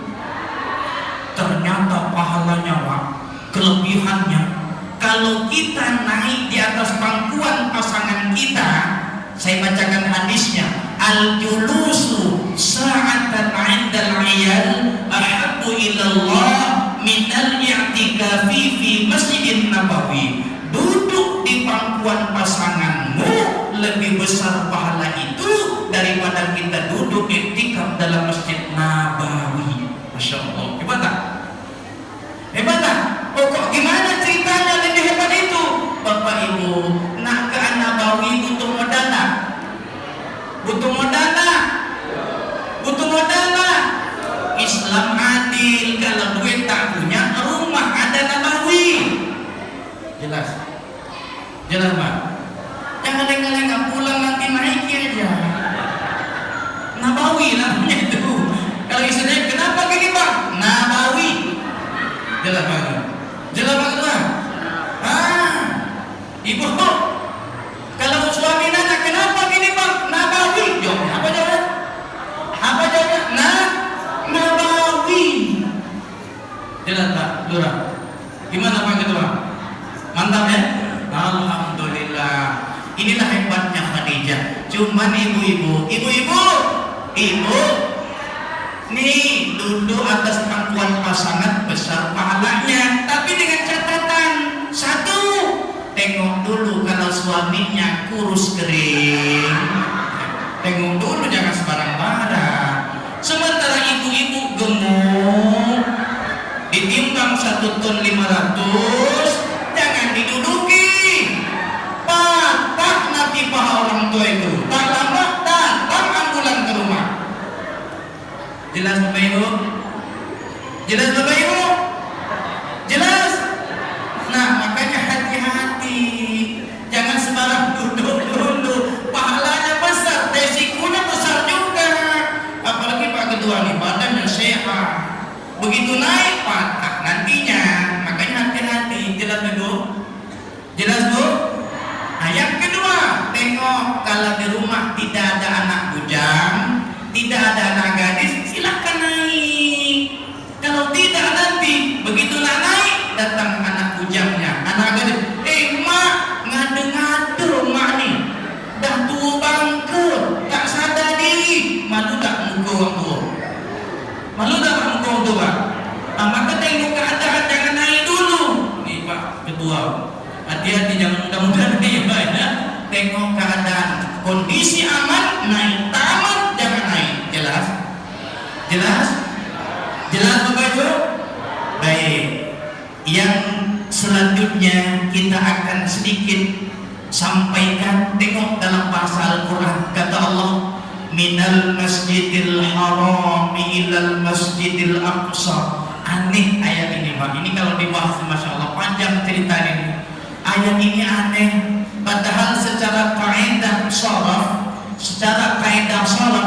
Ternyata pahalanya Pak, kelebihannya, kalau kita naik di atas pangkuan pasangan kita, saya bacakan hadisnya, al-julusu sa'atan 'indal 'iyal ahabbu ilallah minal i'tikaf i'tikafi fi Masjidin Nabawi, duduk di pangkuan pasanganmu lebih besar pahala itu daripada kita duduk iktikaf dalam Masjid Nabawi. Masya Allah, hebat tak? Hebat tak? Oh, kok gimana ceritanya lebih hebat itu? Bapak Ibu, nak ke Nabawi butuh modal tak? Butuh modal tak? Butuh modal tak? Islam adil, kalau duit tak punya, rumah ada Nabawi. Jelas? Jelas Pak? Jangan lengah-lengah pulang nanti naiki aja. Nabawi namanya itu. Kalau istilahnya kenapa gini Pak? Nabawi. Jelas Pak? Jelas Pak? Ibu, kalau suami nanya kenapa gini Pak? Nabawi. Jawabnya apa jawabnya? Apa jawabnya? Nabawi. Jelas Pak? Lurah. Gimana Pak Ketua? Mantap ya? Alhamdulillah. Inilah hebatnya Khadijah. Cuman ibu, nih duduk atas pangkuan pasangan besar pahalanya. Tapi dengan catatan satu, tengok dulu kalau suaminya kurus kering. Tengok dulu, jangan sembarang-barang. Sementara ibu-ibu gemuk, ditimbang 1,5 ton, jangan diduduki. Patah nanti paha orang tua itu. Tak lama datang ambulan ke rumah. Jelas Bapak Ibu? Jelas Bapak Ibu? Jelas? Nah, makanya hati-hati. Jangan sembarang duduk dulu. Pahalanya besar, resikonya besar juga. Apalagi Pak Ketua nih, badannya sehat. Begitu naik patah nantinya. Makanya hati-hati. Jelas Bu? Jelas Bu? Nah, yang kedua, tengok kalau di rumah tidak ada anak bujang, tidak ada anak gadis, silakan naik. Kalau tidak nanti begitu naik datang anak bujangnya, anak gadis. Mak, ngadu-ngadu mak nih, dah tua bangkrut, tak sadar diri, malu tak muka orang tua? Malu tak muka orang tua? Maka tengok keadaan, jangan naik dulu. Nih Pak Ketua, hati-hati, jangan mudah-mudahan ya Pak ya. Tengok keadaan, kondisi aman, naik tamat, jangan naik. Jelas? Jelas? Jelas Bapak Ibu? Baik. Yang selanjutnya kita akan sedikit sampaikan. Tengok dalam bahasa Al-Quran, kata Allah, minal masjidil haram ilal masjidil aqsa. Aneh ayat ini Pak. Ini kalau dibahas Masya Allah panjang cerita ini. Ayat ini aneh, padahal secara kaidah sharaf,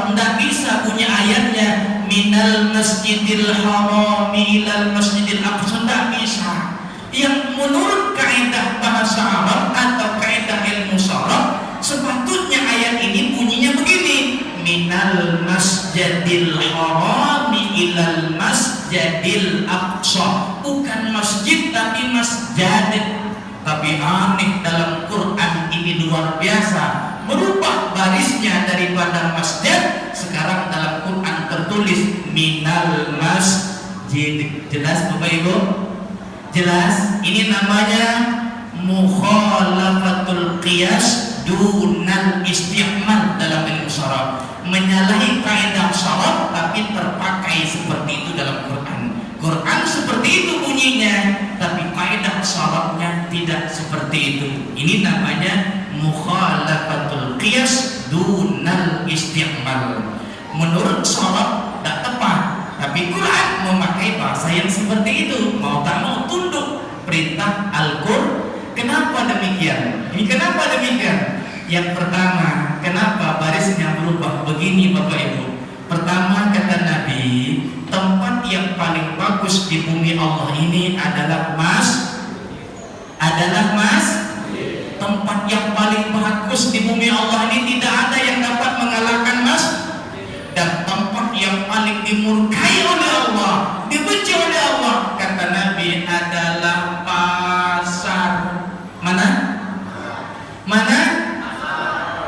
tidak bisa punya ayatnya minal masjidil haram ilal masjidil aqsa, tidak bisa. Yang menurut kaidah bahasa Arab atau kaidah ilmu sharaf, sepatutnya ayat ini bunyinya begini, minal masjidil haram ilal masjidil aqsa, bukan masjid tapi masjid. Tapi aneh, dalam Quran ini luar biasa, merubah barisnya daripada masjid. Sekarang dalam Quran tertulis minal masjid. Jelas Bapak Ibu? Jelas? Ini namanya mukhalafatul qiyas dunal isti'mal dalam ilmu syaraf. Menyalahi kaidah syaraf tapi terpakai seperti itu dalam Quran. Quran seperti itu bunyinya, tapi kaidah syarafnya tidak seperti itu. Ini namanya mukhalafatul qiyas dunal isti'mal. Menurut syaraf tidak tepat, tapi Quran memakai bahasa yang seperti itu. Mau tak mau tunduk perintah Al-Qur'an. Kenapa demikian? Ini kenapa demikian? Yang pertama, kenapa barisnya berubah begini Bapak Ibu? Pertama, kata Nabi, tempat yang paling bagus di bumi Allah ini adalah tempat yang paling bagus di bumi Allah ini tidak ada yang dapat mengalahkan Mas. Dan tempat yang paling dimurkai oleh Allah, dibenci oleh Allah, kata Nabi, adalah pasar. Mana?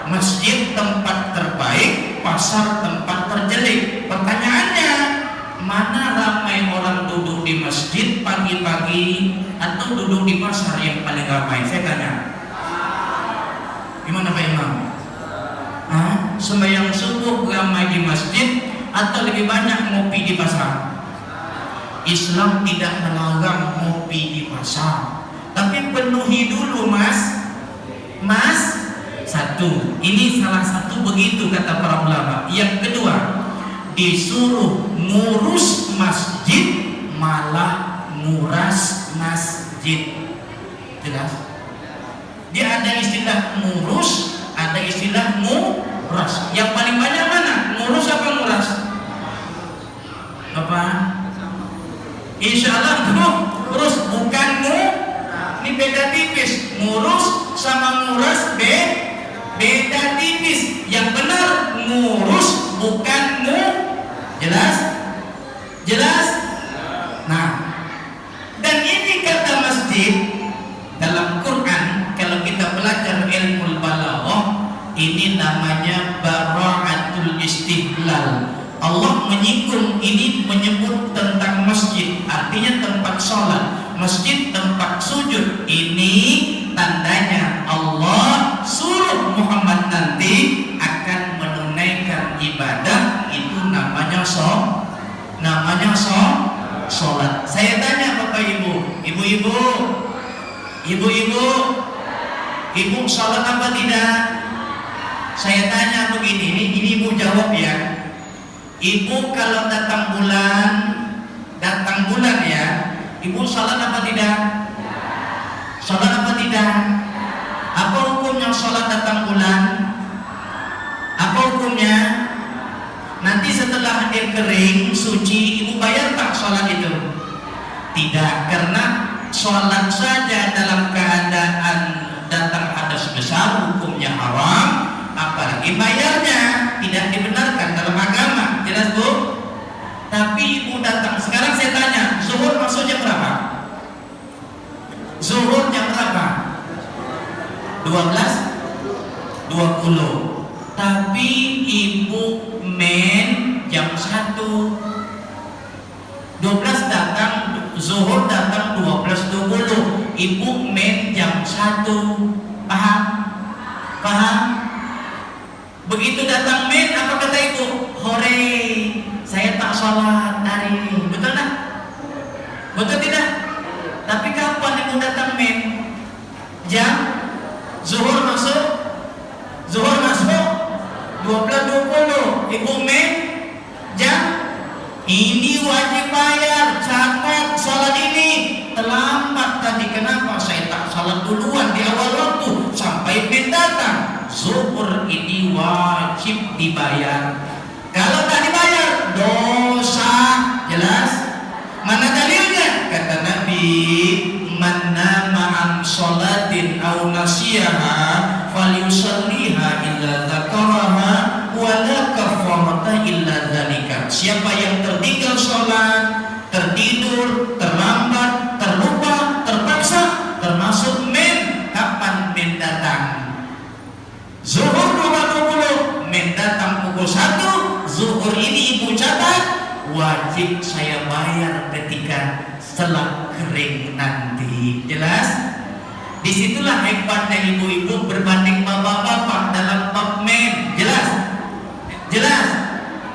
Masjid tempat terbaik, pasar tempat terjelek. Pertanyaannya, mana ramai orang duduk di masjid pagi-pagi paling ramai? Saya tanya. Gimana Pak Imam? Sembahyang subuh ramai di masjid atau lebih banyak ngopi di pasar? Islam tidak melarang ngopi di pasar, tapi penuhi dulu mas. Satu, ini salah satu begitu kata para ulama. Yang kedua, disuruh ngurus masjid malah nguras masjid. Jelas? Dia ada istilah ngurus, ada istilah nguras. Yang paling banyak mana? Ngurus apa nguras? Apa? Insya Allah ngurus, bukan ini beda tipis. Ngurus sama nguras beda tipis. Yang benar ngurus, bukan jelas? Jelas? Nah, dan ini kata masjid dalam Quran. Kalau kita belajar ilmu balaghah, ini namanya bara'atul istihlal. Allah menyinggung ini, menyebut tentang masjid, artinya tempat sholat, masjid tempat sujud. Ini tandanya Allah suruh Muhammad nanti akan menunaikan ibadah, itu namanya sholat. Saya tanya Bapak Ibu, ibu sholat apa tidak? Saya tanya begini, ini ibu jawab ya. Ibu kalau datang bulan ya, ibu sholat apa tidak? Sholat apa tidak? Apa hukumnya sholat datang bulan? Apa hukumnya? Nanti setelah dia kering, suci, ibu bayar tak sholat itu? Tidak, karena sholat saja dalam keadaan datang hadas besar hukumnya haram, apalagi bayarnya tidak dibenarkan dalam agama. Jelas Bu? Tapi ibu datang, sekarang saya tanya, zuhur masuk jam berapa? Zuhur jam berapa? 12:20. Tapi ibu main jam 1. 12 datang, zuhur datang 12:20. Ibu main jam 1. Paham? Begitu datang main, apa kata ibu? Hore, saya tak sholat hari ini. Betul tak? Betul tidak? Tapi kapan ibu datang main? Jam zuhur masuk 12:20. Ibu main jam. Ini wajib bayar. Catat sholat ini terlambat tadi. Kenapa? Saya tak sholat duluan di awal waktu sampai main datang. Zuhur ini wajib dibayar. Kalau tak dibayar, dosa. Jelas? Mana dalilnya? Kata Nabi, man nama an sholatin aw nasiyaha falyusalliha illa dzakaraha wa la kafarata illa dzalika. Siapa yang tertinggal sholat, tertidur, terlambat, terlupa, terpaksa, termasuk men. Kapan men datang? Zuhur 12:20, men datang pukul 1. Zuhur ini ibu catat, wajib saya bayar ketika setelah kering nanti. Jelas? Disitulah hebatnya ibu-ibu berbanding bapak-bapak dalam bab men. Jelas? Jelas?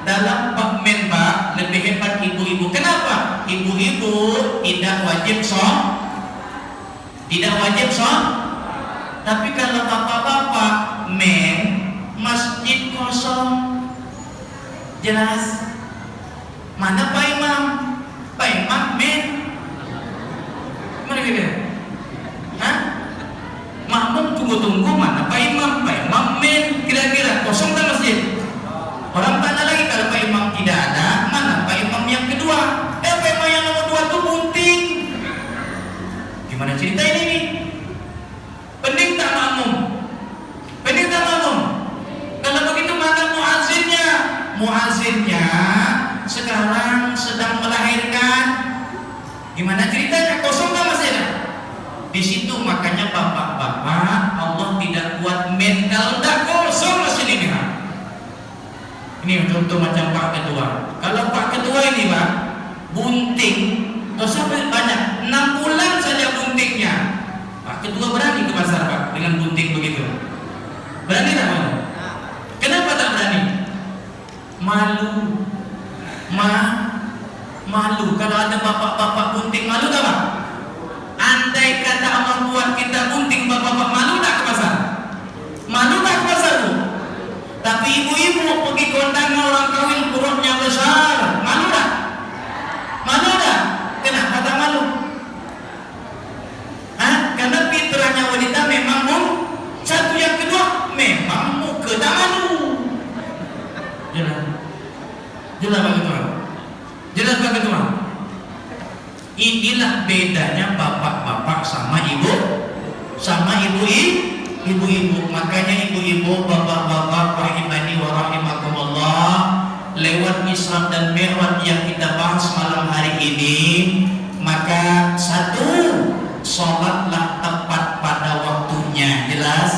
Dalam bab men Pak, lebih hebat ibu-ibu. Kenapa? Ibu-ibu tidak wajib tapi kalau bapak-bapak men, masjid kosong. Jelas? Mana Pak Imam? Pak Imam men. Mana gitu? Makmum tunggu-tunggu, mana Pak Imam? Pak Imam men. Kira-kira kosong tak masjid? Orang tanya lagi, kalau Pak Imam tidak ada, mana Pak Imam yang kedua? Pak Imam yang nomor 2 tuh bunting. Gimana cerita ini? Pening tak makmum? Kalau begitu mana muazzinnya? Muazzinnya sekarang sedang melahirkan. Gimana ceritanya? Kosong tak masjidnya? Di situ makanya bapak-bapak, Allah tidak buat men. Kalau tidak kosong masjid ini. Ini contoh macam Pak Ketua. Kalau Pak Ketua ini Pak bunting, dosa banyak. 6 bulan saja buntingnya. Pak Ketua dengan gunting begitu? Berani tak mau? Kenapa tak berani? Malu. Malu. Kalau ada bapak-bapak gunting, malu tak Pak? Andai kata Allah buat kita gunting, bapak-bapak malu tak ke pasar? Malu tak ke pasar Bu? Tapi ibu-ibu pergi kondangan orang kawin, perutnya besar, malu tak? Malu tak? Kenapa tak malu? Karena fitrahnya wanita memang satu. Yang kedua, memang muka tak malu. Jelas Pak Ketua? Jelas Pak Ketua? Inilah bedanya bapak-bapak sama ibu-ibu. Makanya ibu-ibu, bapak-bapak, rahimani wa rahimakumullah, lewat Isra dan Mi'raj yang kita bahas malam hari ini, maka satu, sholatlah tepat pada waktunya. Jelas.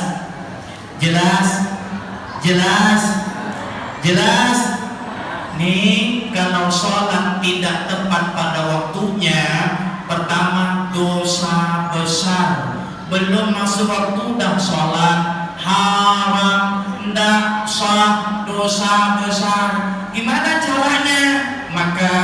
Nih, kalau sholat tidak tepat pada waktunya, pertama dosa besar. Belum masuk waktu dah sholat, haram, ndak sah, dosa besar. Gimana caranya? Maka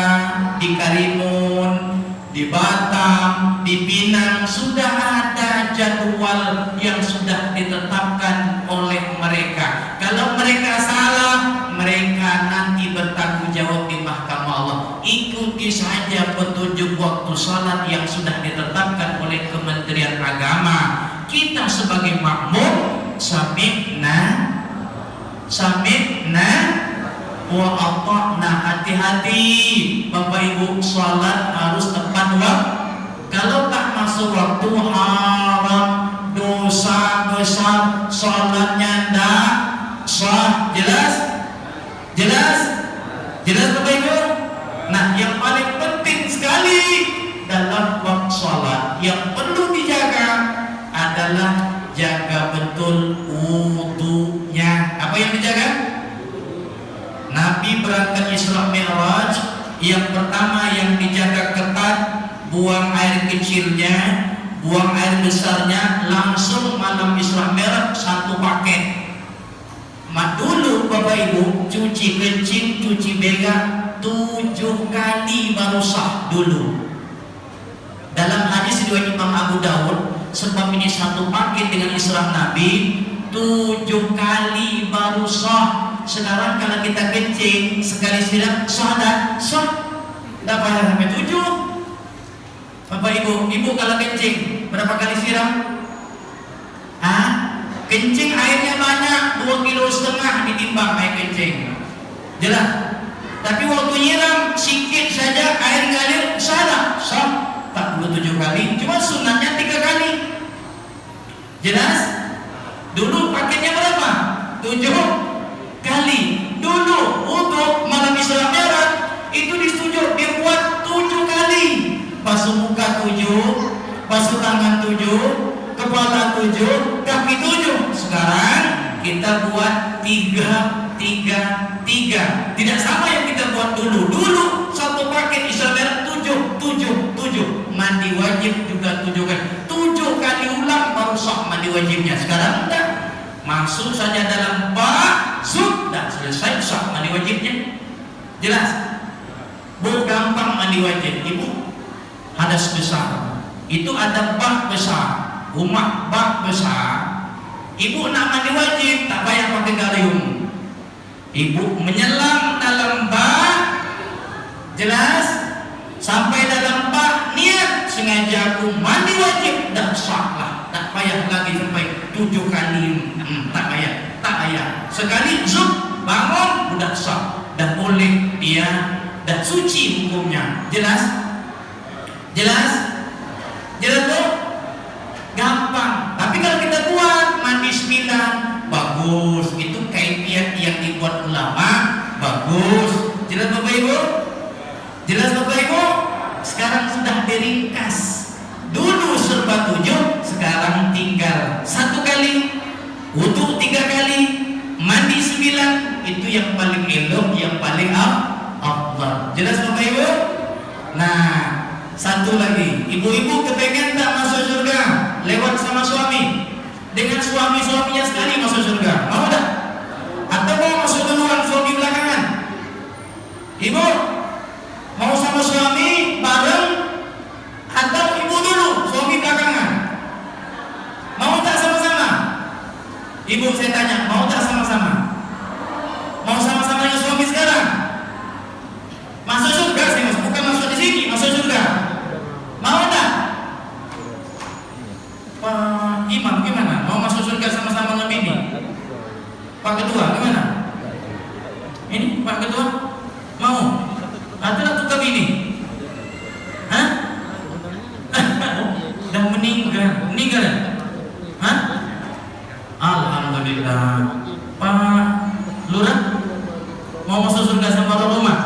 di Karimun, di Batam, di Pinang sudah ada jadwal yang sudah ditetapkan oleh mereka. Kalau mereka salah, mereka nanti bertanggung jawab di mahkamah Allah. Ikuti saja petunjuk waktu salat yang sudah ditetapkan oleh Kementerian Agama. Kita sebagai makmum sami'na wa ata'na. Hati-hati Bapak Ibu, salat harus tepat waktu. Kalau tak masuk waktu, haram, dosa besar, salatnya tidak sah. Jelas Bapak Ibu? Nah, yang paling penting sekali dalam waktu salat yang perlu dijaga adalah jaga betul wudunya. Apa yang dijaga? Nabi berangkat Isra Mi'raj, yang pertama yang dijaga ketat, buang air kecilnya, buang air besarnya, langsung malam Isra Mi'raj satu paket. Dulu Bapak Ibu cuci kencing, cuci berak 7 kali baru sah dulu. Dalam hadis riwayat Imam Abu Dawud, sebab ini satu paket dengan Isra Nabi, 7 kali baru sah. Sekarang kalau kita kencing sekali siram sah. Tidak payah sampai 7. Bapak Ibu kalau kencing berapa kali siram? Kencing airnya banyak, 2,5 kilo ditimbang air kencing. Jelas. Tapi waktu nyiram sikit saja air ngalir, sah. 47 kali, cuma sunatnya 3 kali. Jelas? Dulu paketnya berapa? 7 kali. Dulu untuk malam Isra Mi'raj itu disetujui dibuat 7 kali. Basuh muka 7, basuh tangan 7, kepala 7, kaki 7. Sekarang kita buat 3. Tidak sama yang kita buat dulu. Dulu satu paket Isra Mi'raj 7. Mandi wajib juga 7 kali. 7 kali ulang baru sah mandi wajibnya. Sekarang enggak. Masuk saja dalam bak, sudah selesai sah mandi wajibnya. Jelas? Gampang mandi wajib. Ibu hadas besar, itu ada bak besar, rumah bak besar. Ibu nak mandi wajib, tak payah pakai gayung. Ibu menyelam dalam bak, jelas, sampai dalam bak, niat sengaja aku mandi wajib, dah sah lah. Tak payah lagi sampai 7 kali. Tak payah. Sekali zub bangun udah sah, dah boleh dia, dah suci hukumnya. Jelas tuh? Gampang. Tapi kalau kita buat mandi 9, bagus. Itu kaifiat yang dibuat ulama, bagus. Jelas Bapak Ibu? Sekarang sudah diringkas. Dulu serba 7, sekarang tinggal 1 kali. Wudu 3 kali, mandi 9. Itu yang paling elok, yang paling afdal. Jelas Bapak Ibu? Nah, satu lagi, ibu-ibu kepengen tak masuk surga lewat sama suami? dengan suami-suaminya sekali masuk surga? Mau tak? Atau mau masuk duluan, suami belakangan? Ibu mau sama suami bareng atau ibu dulu, suami belakangan? Mau tak sama-sama? Ibu saya tanya, mau tak sama-sama? Mau sama-sama dengan suami sekarang? Masuk surga sih mas, bukan masuk di sini, masuk surga. Mau tak? Pak Imam gimana? Mau masuk surga sama-sama dengan ini? Pak Ketua gimana? Ini Pak Ketua mau? Adalah tukar ini? Hah? Dah meninggal, meninggal? Hah? Alhamdulillah. Pak Lurah mau masuk surga sama rumah?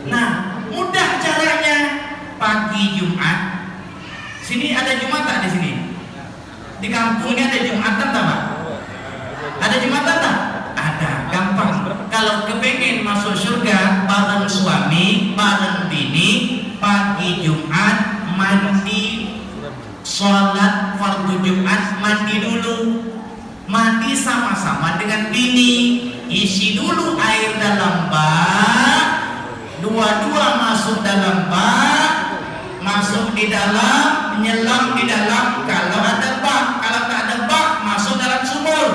Nah, mudah caranya. Pagi Jumat, sini ada Jumat tak di sini? Di kampung ini ada Jumatan tak Pak? Ada Jumatan tak? Ada, gampang. Kalau kepengen masuk surga bareng suami, bareng bini, pagi Jumat mandi, sholat fardu Jumat, mandi dulu, mandi sama-sama dengan bini, isi dulu air dalam bak, dua-dua masuk dalam bak, masuk di dalam, menyelam di dalam kalau ada bak, kalau tak ada bak masuk dalam sumur.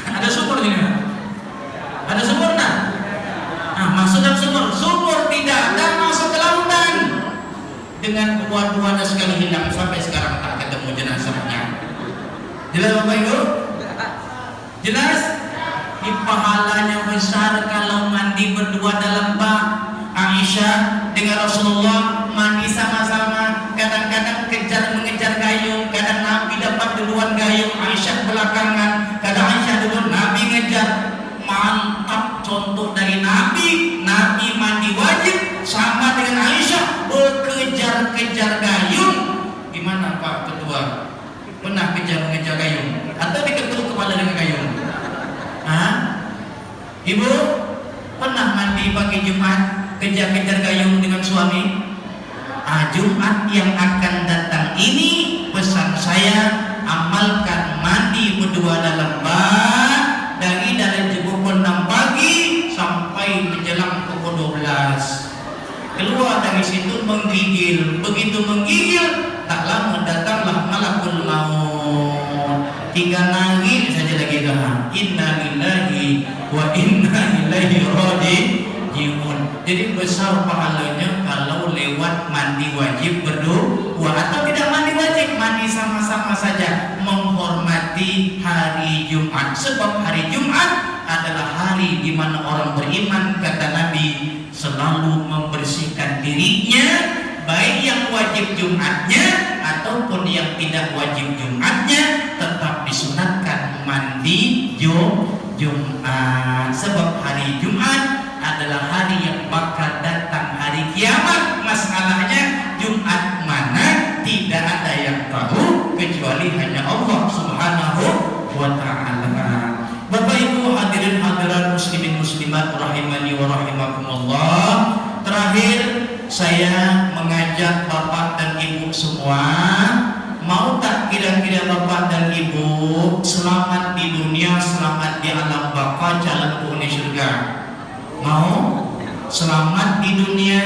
Ada sumur di mana? Ada sumur tak? Nah, masuk dalam sumur. Sumur tidak ada, masuk ke lautan. Dengan kedua-duanya sekali hilang sampai sekarang tak ketemu jenazahnya. Jelas Bapak Ibu? Jelas? Ini pahalanya besar kalau mandi berdua dalam bak. Aisyah dengan Rasulullah mandi sama-sama, kadang-kadang mengejar gayung, kadang Nabi dapat duluan gayung, Aisyah belakangan, kadang Aisyah duluan, Nabi ngejar. Mantap contoh dari Nabi. Nabi mandi wajib sama dengan Aisyah berkejar-kejar gayung. Gimana Pak Ketua? Pernah mengejar gayung? Atau diketuk kepala dengan gayung? Hah? Ibu pernah mandi pagi Jumat kejar-kejar gayung dengan suami? Jumat yang akan datang ini pesan saya, amalkan mandi berdua dalam bak dari pukul 6 pagi sampai menjelang pukul 12. Keluar dari situ menggigil, begitu menggigil tak lama datanglah malakul maut. Tinggal nangis saja lagi dah. Inna lillahi wa inna ilaihi raji'un. Jadi besar pahalanya kalau lewat mandi wajib berdua atau tidak mandi wajib, mandi sama-sama saja menghormati hari Jumat. Sebab hari Jumat adalah hari di mana orang beriman, kata Nabi, selalu membersihkan dirinya, baik yang wajib Jumatnya ataupun yang tidak wajib Jumatnya, tetap disunatkan mandi Jumat. Sebab hari Jumat adalah hari yang bakal datang hari kiamat. Masalahnya Jumat mana tidak ada yang tahu kecuali hanya Allah Subhanahu wa ta'ala. Bapak Ibu hadirin hadirat muslimin muslimat rahimani wa rahimakumullah. Terakhir saya mengajak Bapak dan Ibu semua, mau tak kira-kira Bapak dan Ibu selamat di dunia, selamat di alam baka, jalan ke surga? Mau? Selamat di dunia,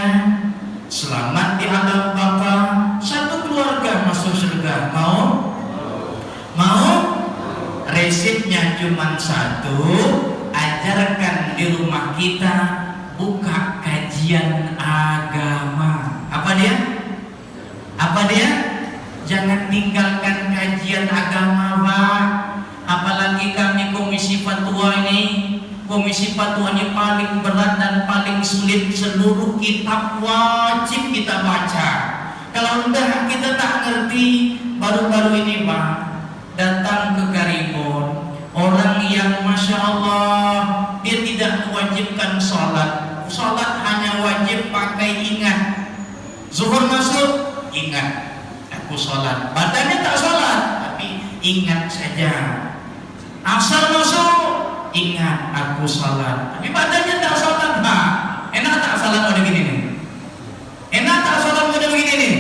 selamat di alam baka, satu keluarga masuk surga. Mau? Mau? Resepnya cuma satu, ajarkan di rumah kita, buka kajian agama. Apa dia? Apa dia? Jangan tinggalkan kajian agama, Pak. Apalagi kami komisi fatwa ini. Komisi fatwa ini paling berat dan paling sulit. Seluruh kitab wajib kita baca. Kalau enggak kita tak ngerti. Baru-baru ini Pak, datang ke Garibon orang yang Masya Allah, dia tidak mewajibkan sholat. Sholat hanya wajib pakai ingat. Zuhur masuk, ingat aku sholat. Badannya tak sholat, tapi ingat saja. Asar masuk, ingat aku sholat, tapi badannya tak sholat. Enak tak sholat model begini nih? Enak tak sholat model begini nih?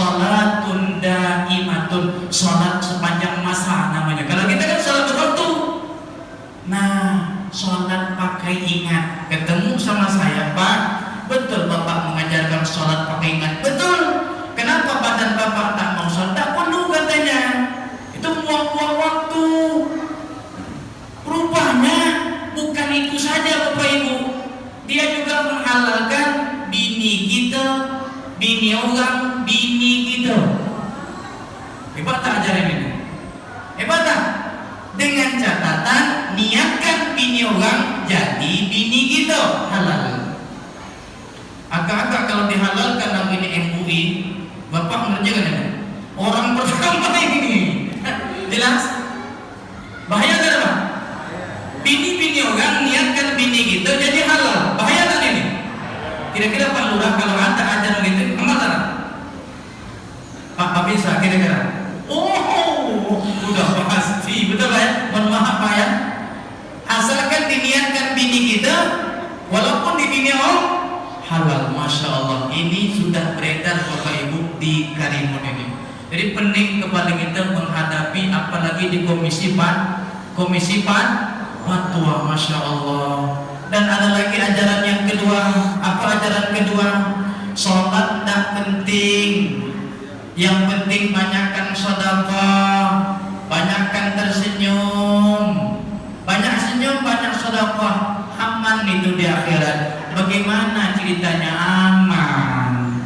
salatun daimatun, salat sepanjang masa namanya. Kalau kita kan salat berwaktu. Nah, salat pakai ingat. Ketemu sama saya, Pak, betul Bapak mengajarkan salat pakai ingat. Betul. Kenapa badan Bapak tak mau salat? Tak perlu katanya. Itu buang-buang waktu. Rupanya bukan itu saja Bapak Ibu. Dia juga menghalalkan bini kita, bini orang, bini kita. Hebat tak ajaran ini? Hebat tak? Dengan catatan niatkan bini orang jadi bini kita, halal. Agak-agak kalau dihalalkan dalam ini MUI, Bapak mengerjakan ini. Orang pertama ini, jelas? Bahaya tak Pak? Bini-bini orang niatkan bini kita jadi halal. Bahaya tak ini? Kira-kira Pak Lurah kalau ada ajaran gitu, amal tak? Pak bisa kira-kira? Oh, udah pasti, betul Pak ya? Mohon maaf Pak ya. Asalkan diniatkan bini kita, walaupun di bini orang halal, masya Allah. Ini sudah beredar Bapak Ibu di Karimun ini. Jadi penting kepada kita menghadapi, apalagi di komisi fatwa, masya Allah. Dan ada lagi ajaran yang kedua. Apa ajaran kedua? Sholat tak penting. Yang penting banyakkan sedekah, banyakkan tersenyum, banyak senyum, banyak sedekah. Aman itu di akhirat. Bagaimana ceritanya aman?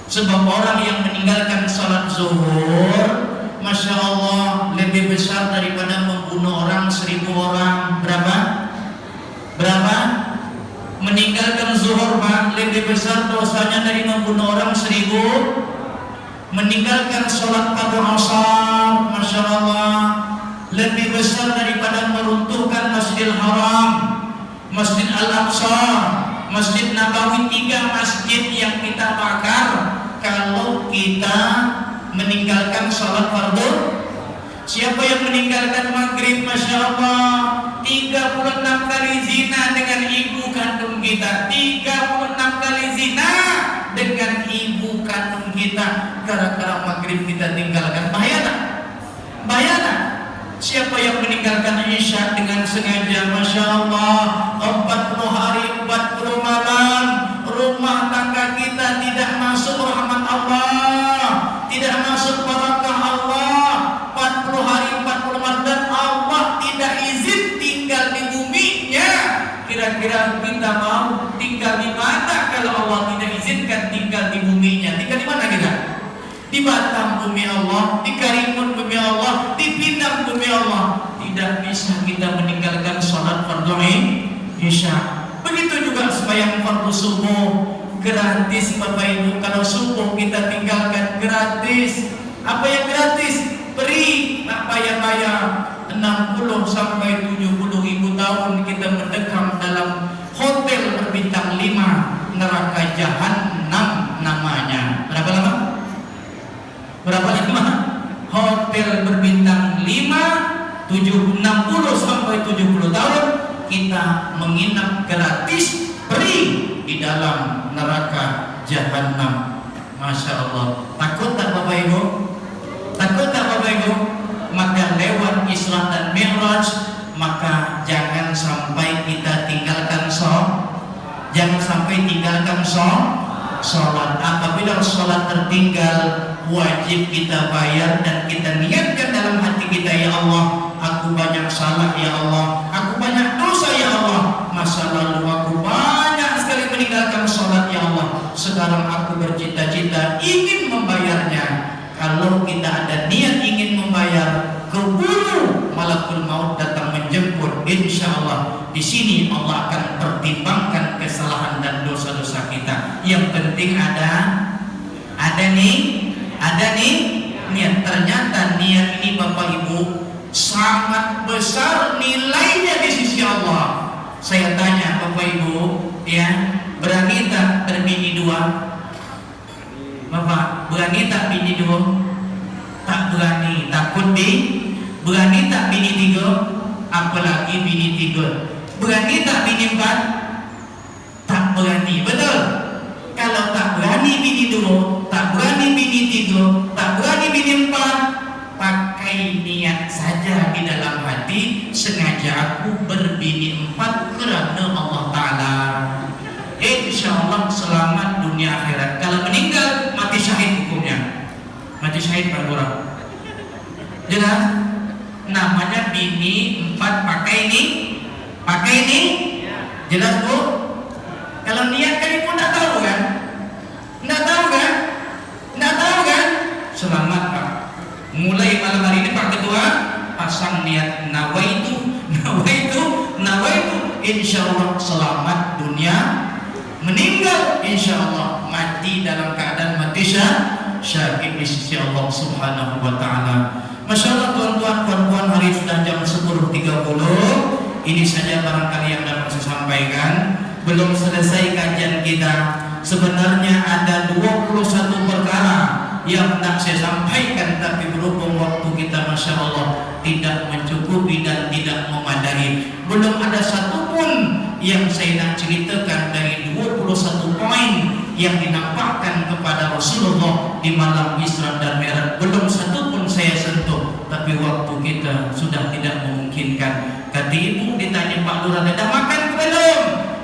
Sebab orang yang meninggalkan sholat zuhur, masya Allah, lebih besar daripada membunuh orang 1000 orang. Berapa? Meninggalkan zuhur Pak, lebih besar dosanya dari membunuh orang 1000. Meninggalkan sholat pada asar, masya Allah, lebih besar daripada meruntuhkan Masjidil Haram, Masjid Al-Aqsa, Masjid Nabawi, 3 masjid yang kita bakar. Kalau kita meninggalkan sholat fardu, siapa yang meninggalkan maghrib, masya Allah, 36 kali zina dengan ibu kandung kita, 36 kali zina dengan ibu kandung kita, gara-gara maghrib kita tinggalkan. Bahaya tak? Bahaya tak? Siapa yang meninggalkan isya dengan sengaja, masya Allah, 40 hari 40 malam, rumah tangga kita tidak masuk rahmat Allah, tidak masuk barakah Allah. 40 hari 40 malam dan Allah tidak izin tinggal di buminya. Kira-kira kita mau tinggal di mana kalau Allah tidak izinkan tinggal di buminya? Tinggal di mana kita? Di Batam bumi Allah, di Karimun bumi Allah, di Pinang bumi Allah. Tidak bisa kita meninggalkan sholat fardu isya. Begitu juga sembahyang fardu subuh, gratis Bapak Ibu. Kalau subuh kita tinggalkan, gratis. Apa yang gratis? Free, tak bayar-bayar. 60 sampai 70 ribu tahun kita mendekam dalam hotel berbintang 5, neraka jahanam namanya. Berapa lama? Berapa lama? Hotel berbintang 5, 60 sampai 70 tahun kita menginap gratis, free di dalam neraka jahanam. Masya Allah. Takut tak Bapak Ibu? Takut tak Bapak Ibu? Maka lewat Isra dan Mi'raj, maka jangan sampai kita tinggalkan jangan sampai tinggalkan sholat. Apabila sholat tertinggal, wajib kita bayar dan kita niatkan dalam hati kita, ya Allah, aku banyak salah ya Allah, aku banyak dosa ya Allah, masa lalu aku banyak sekali meninggalkan sholat ya Allah, sekarang aku bercita-cita ingin membayarnya. Kalau kita ada niat ingin membayar, keburu malakul maut datang menjemput. Insya Allah di sini Allah akan pertimbangkan kesalahan dan dosa-dosa kita. Yang penting ada nih niat. Ternyata niat ini Bapak Ibu sangat besar nilainya di sisi Allah. Saya tanya Bapak Ibu, ya, berani tak berbini 2? Bapak, berani tak bini 2? Tak berani, takut berani tak bini 3? Apalagi bini 3. Berani tak bini 4? Tak berani, betul? Kalau tak berani bini 2, tak tak berani bini 3, tak berani bini 4, pakai niat saja di dalam hati, sengaja aku berbini 4 kerana Allah Ta'ala. Insya Allah selamat dunia akhirat. Kalau meninggal mati syahid hukumnya, mati syahid Pak Lurah. Jelas? Namanya bini 4 pakai ini, jelas Bu? Kalau niat kan ibu nggak tahu kan? Nggak tahu kan? Selamat Pak. Mulai malam hari ini Pak Ketua pasang niat nawaitu. Insya Allah selamat dunia, meninggal insya Allah mati dalam keadaan mati syahid di sisi Allah Subhanahu wa Ta'ala. Masya Allah tuan-tuan, puan-puan, hari sudah jam 10.30. Ini saja barangkali yang dapat saya sampaikan. Belum selesai kajian kita. Sebenarnya ada 21 perkara yang hendak saya sampaikan, tapi berhubung waktu kita Masya Allah tidak mencukupi dan tidak memadai, belum ada satupun yang saya nak ceritakan dari 21 poin yang dinampakkan kepada Rasulullah di malam Isra dan Mi'raj. Belum satupun saya sentuh, tapi waktu kita sudah tidak memungkinkan. Kata ibu ditanya Pak Lurah, dah makan belum?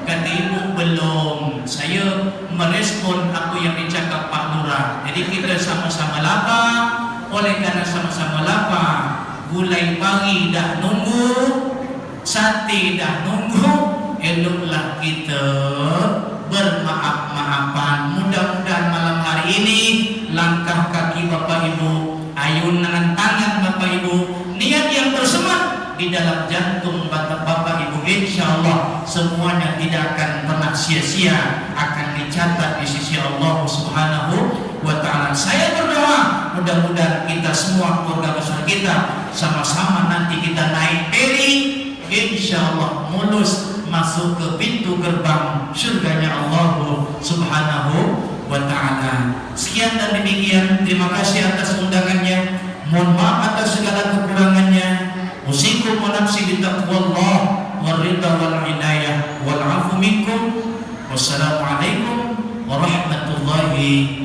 Kata ibu belum. Saya merespon apa yang dicakap Pak Lurah. Jadi kita sama-sama lapar. Oleh karena sama-sama lapar, gulai pagi dah nunggu, sate dah nunggu. Eloklah kita bermaaf-maafan. Mudah-mudahan malam hari ini langkah kaki Bapak Ibu, ayunan tangan Bapak Ibu, niat yang bersemangat di dalam jantung Bapak Ibu, insya Allah semuanya tidak akan pernah sia-sia, akan dicatat di sisi Allah Subhanahu wa Ta'ala. Saya berdoa mudah-mudahan kita semua, keluarga besar kita, sama-sama nanti kita naik peri, insya Allah mulus masuk ke pintu gerbang surganya Allah Subhanahu wa Ta'ala. Sekian dan demikian, terima kasih atas undangannya, mohon maaf atas segala kekurangannya. Usikum wa nafsi bitaqwallah wal ridha wal inayah wal afu minkum. Wassalamualaikum warahmatullahi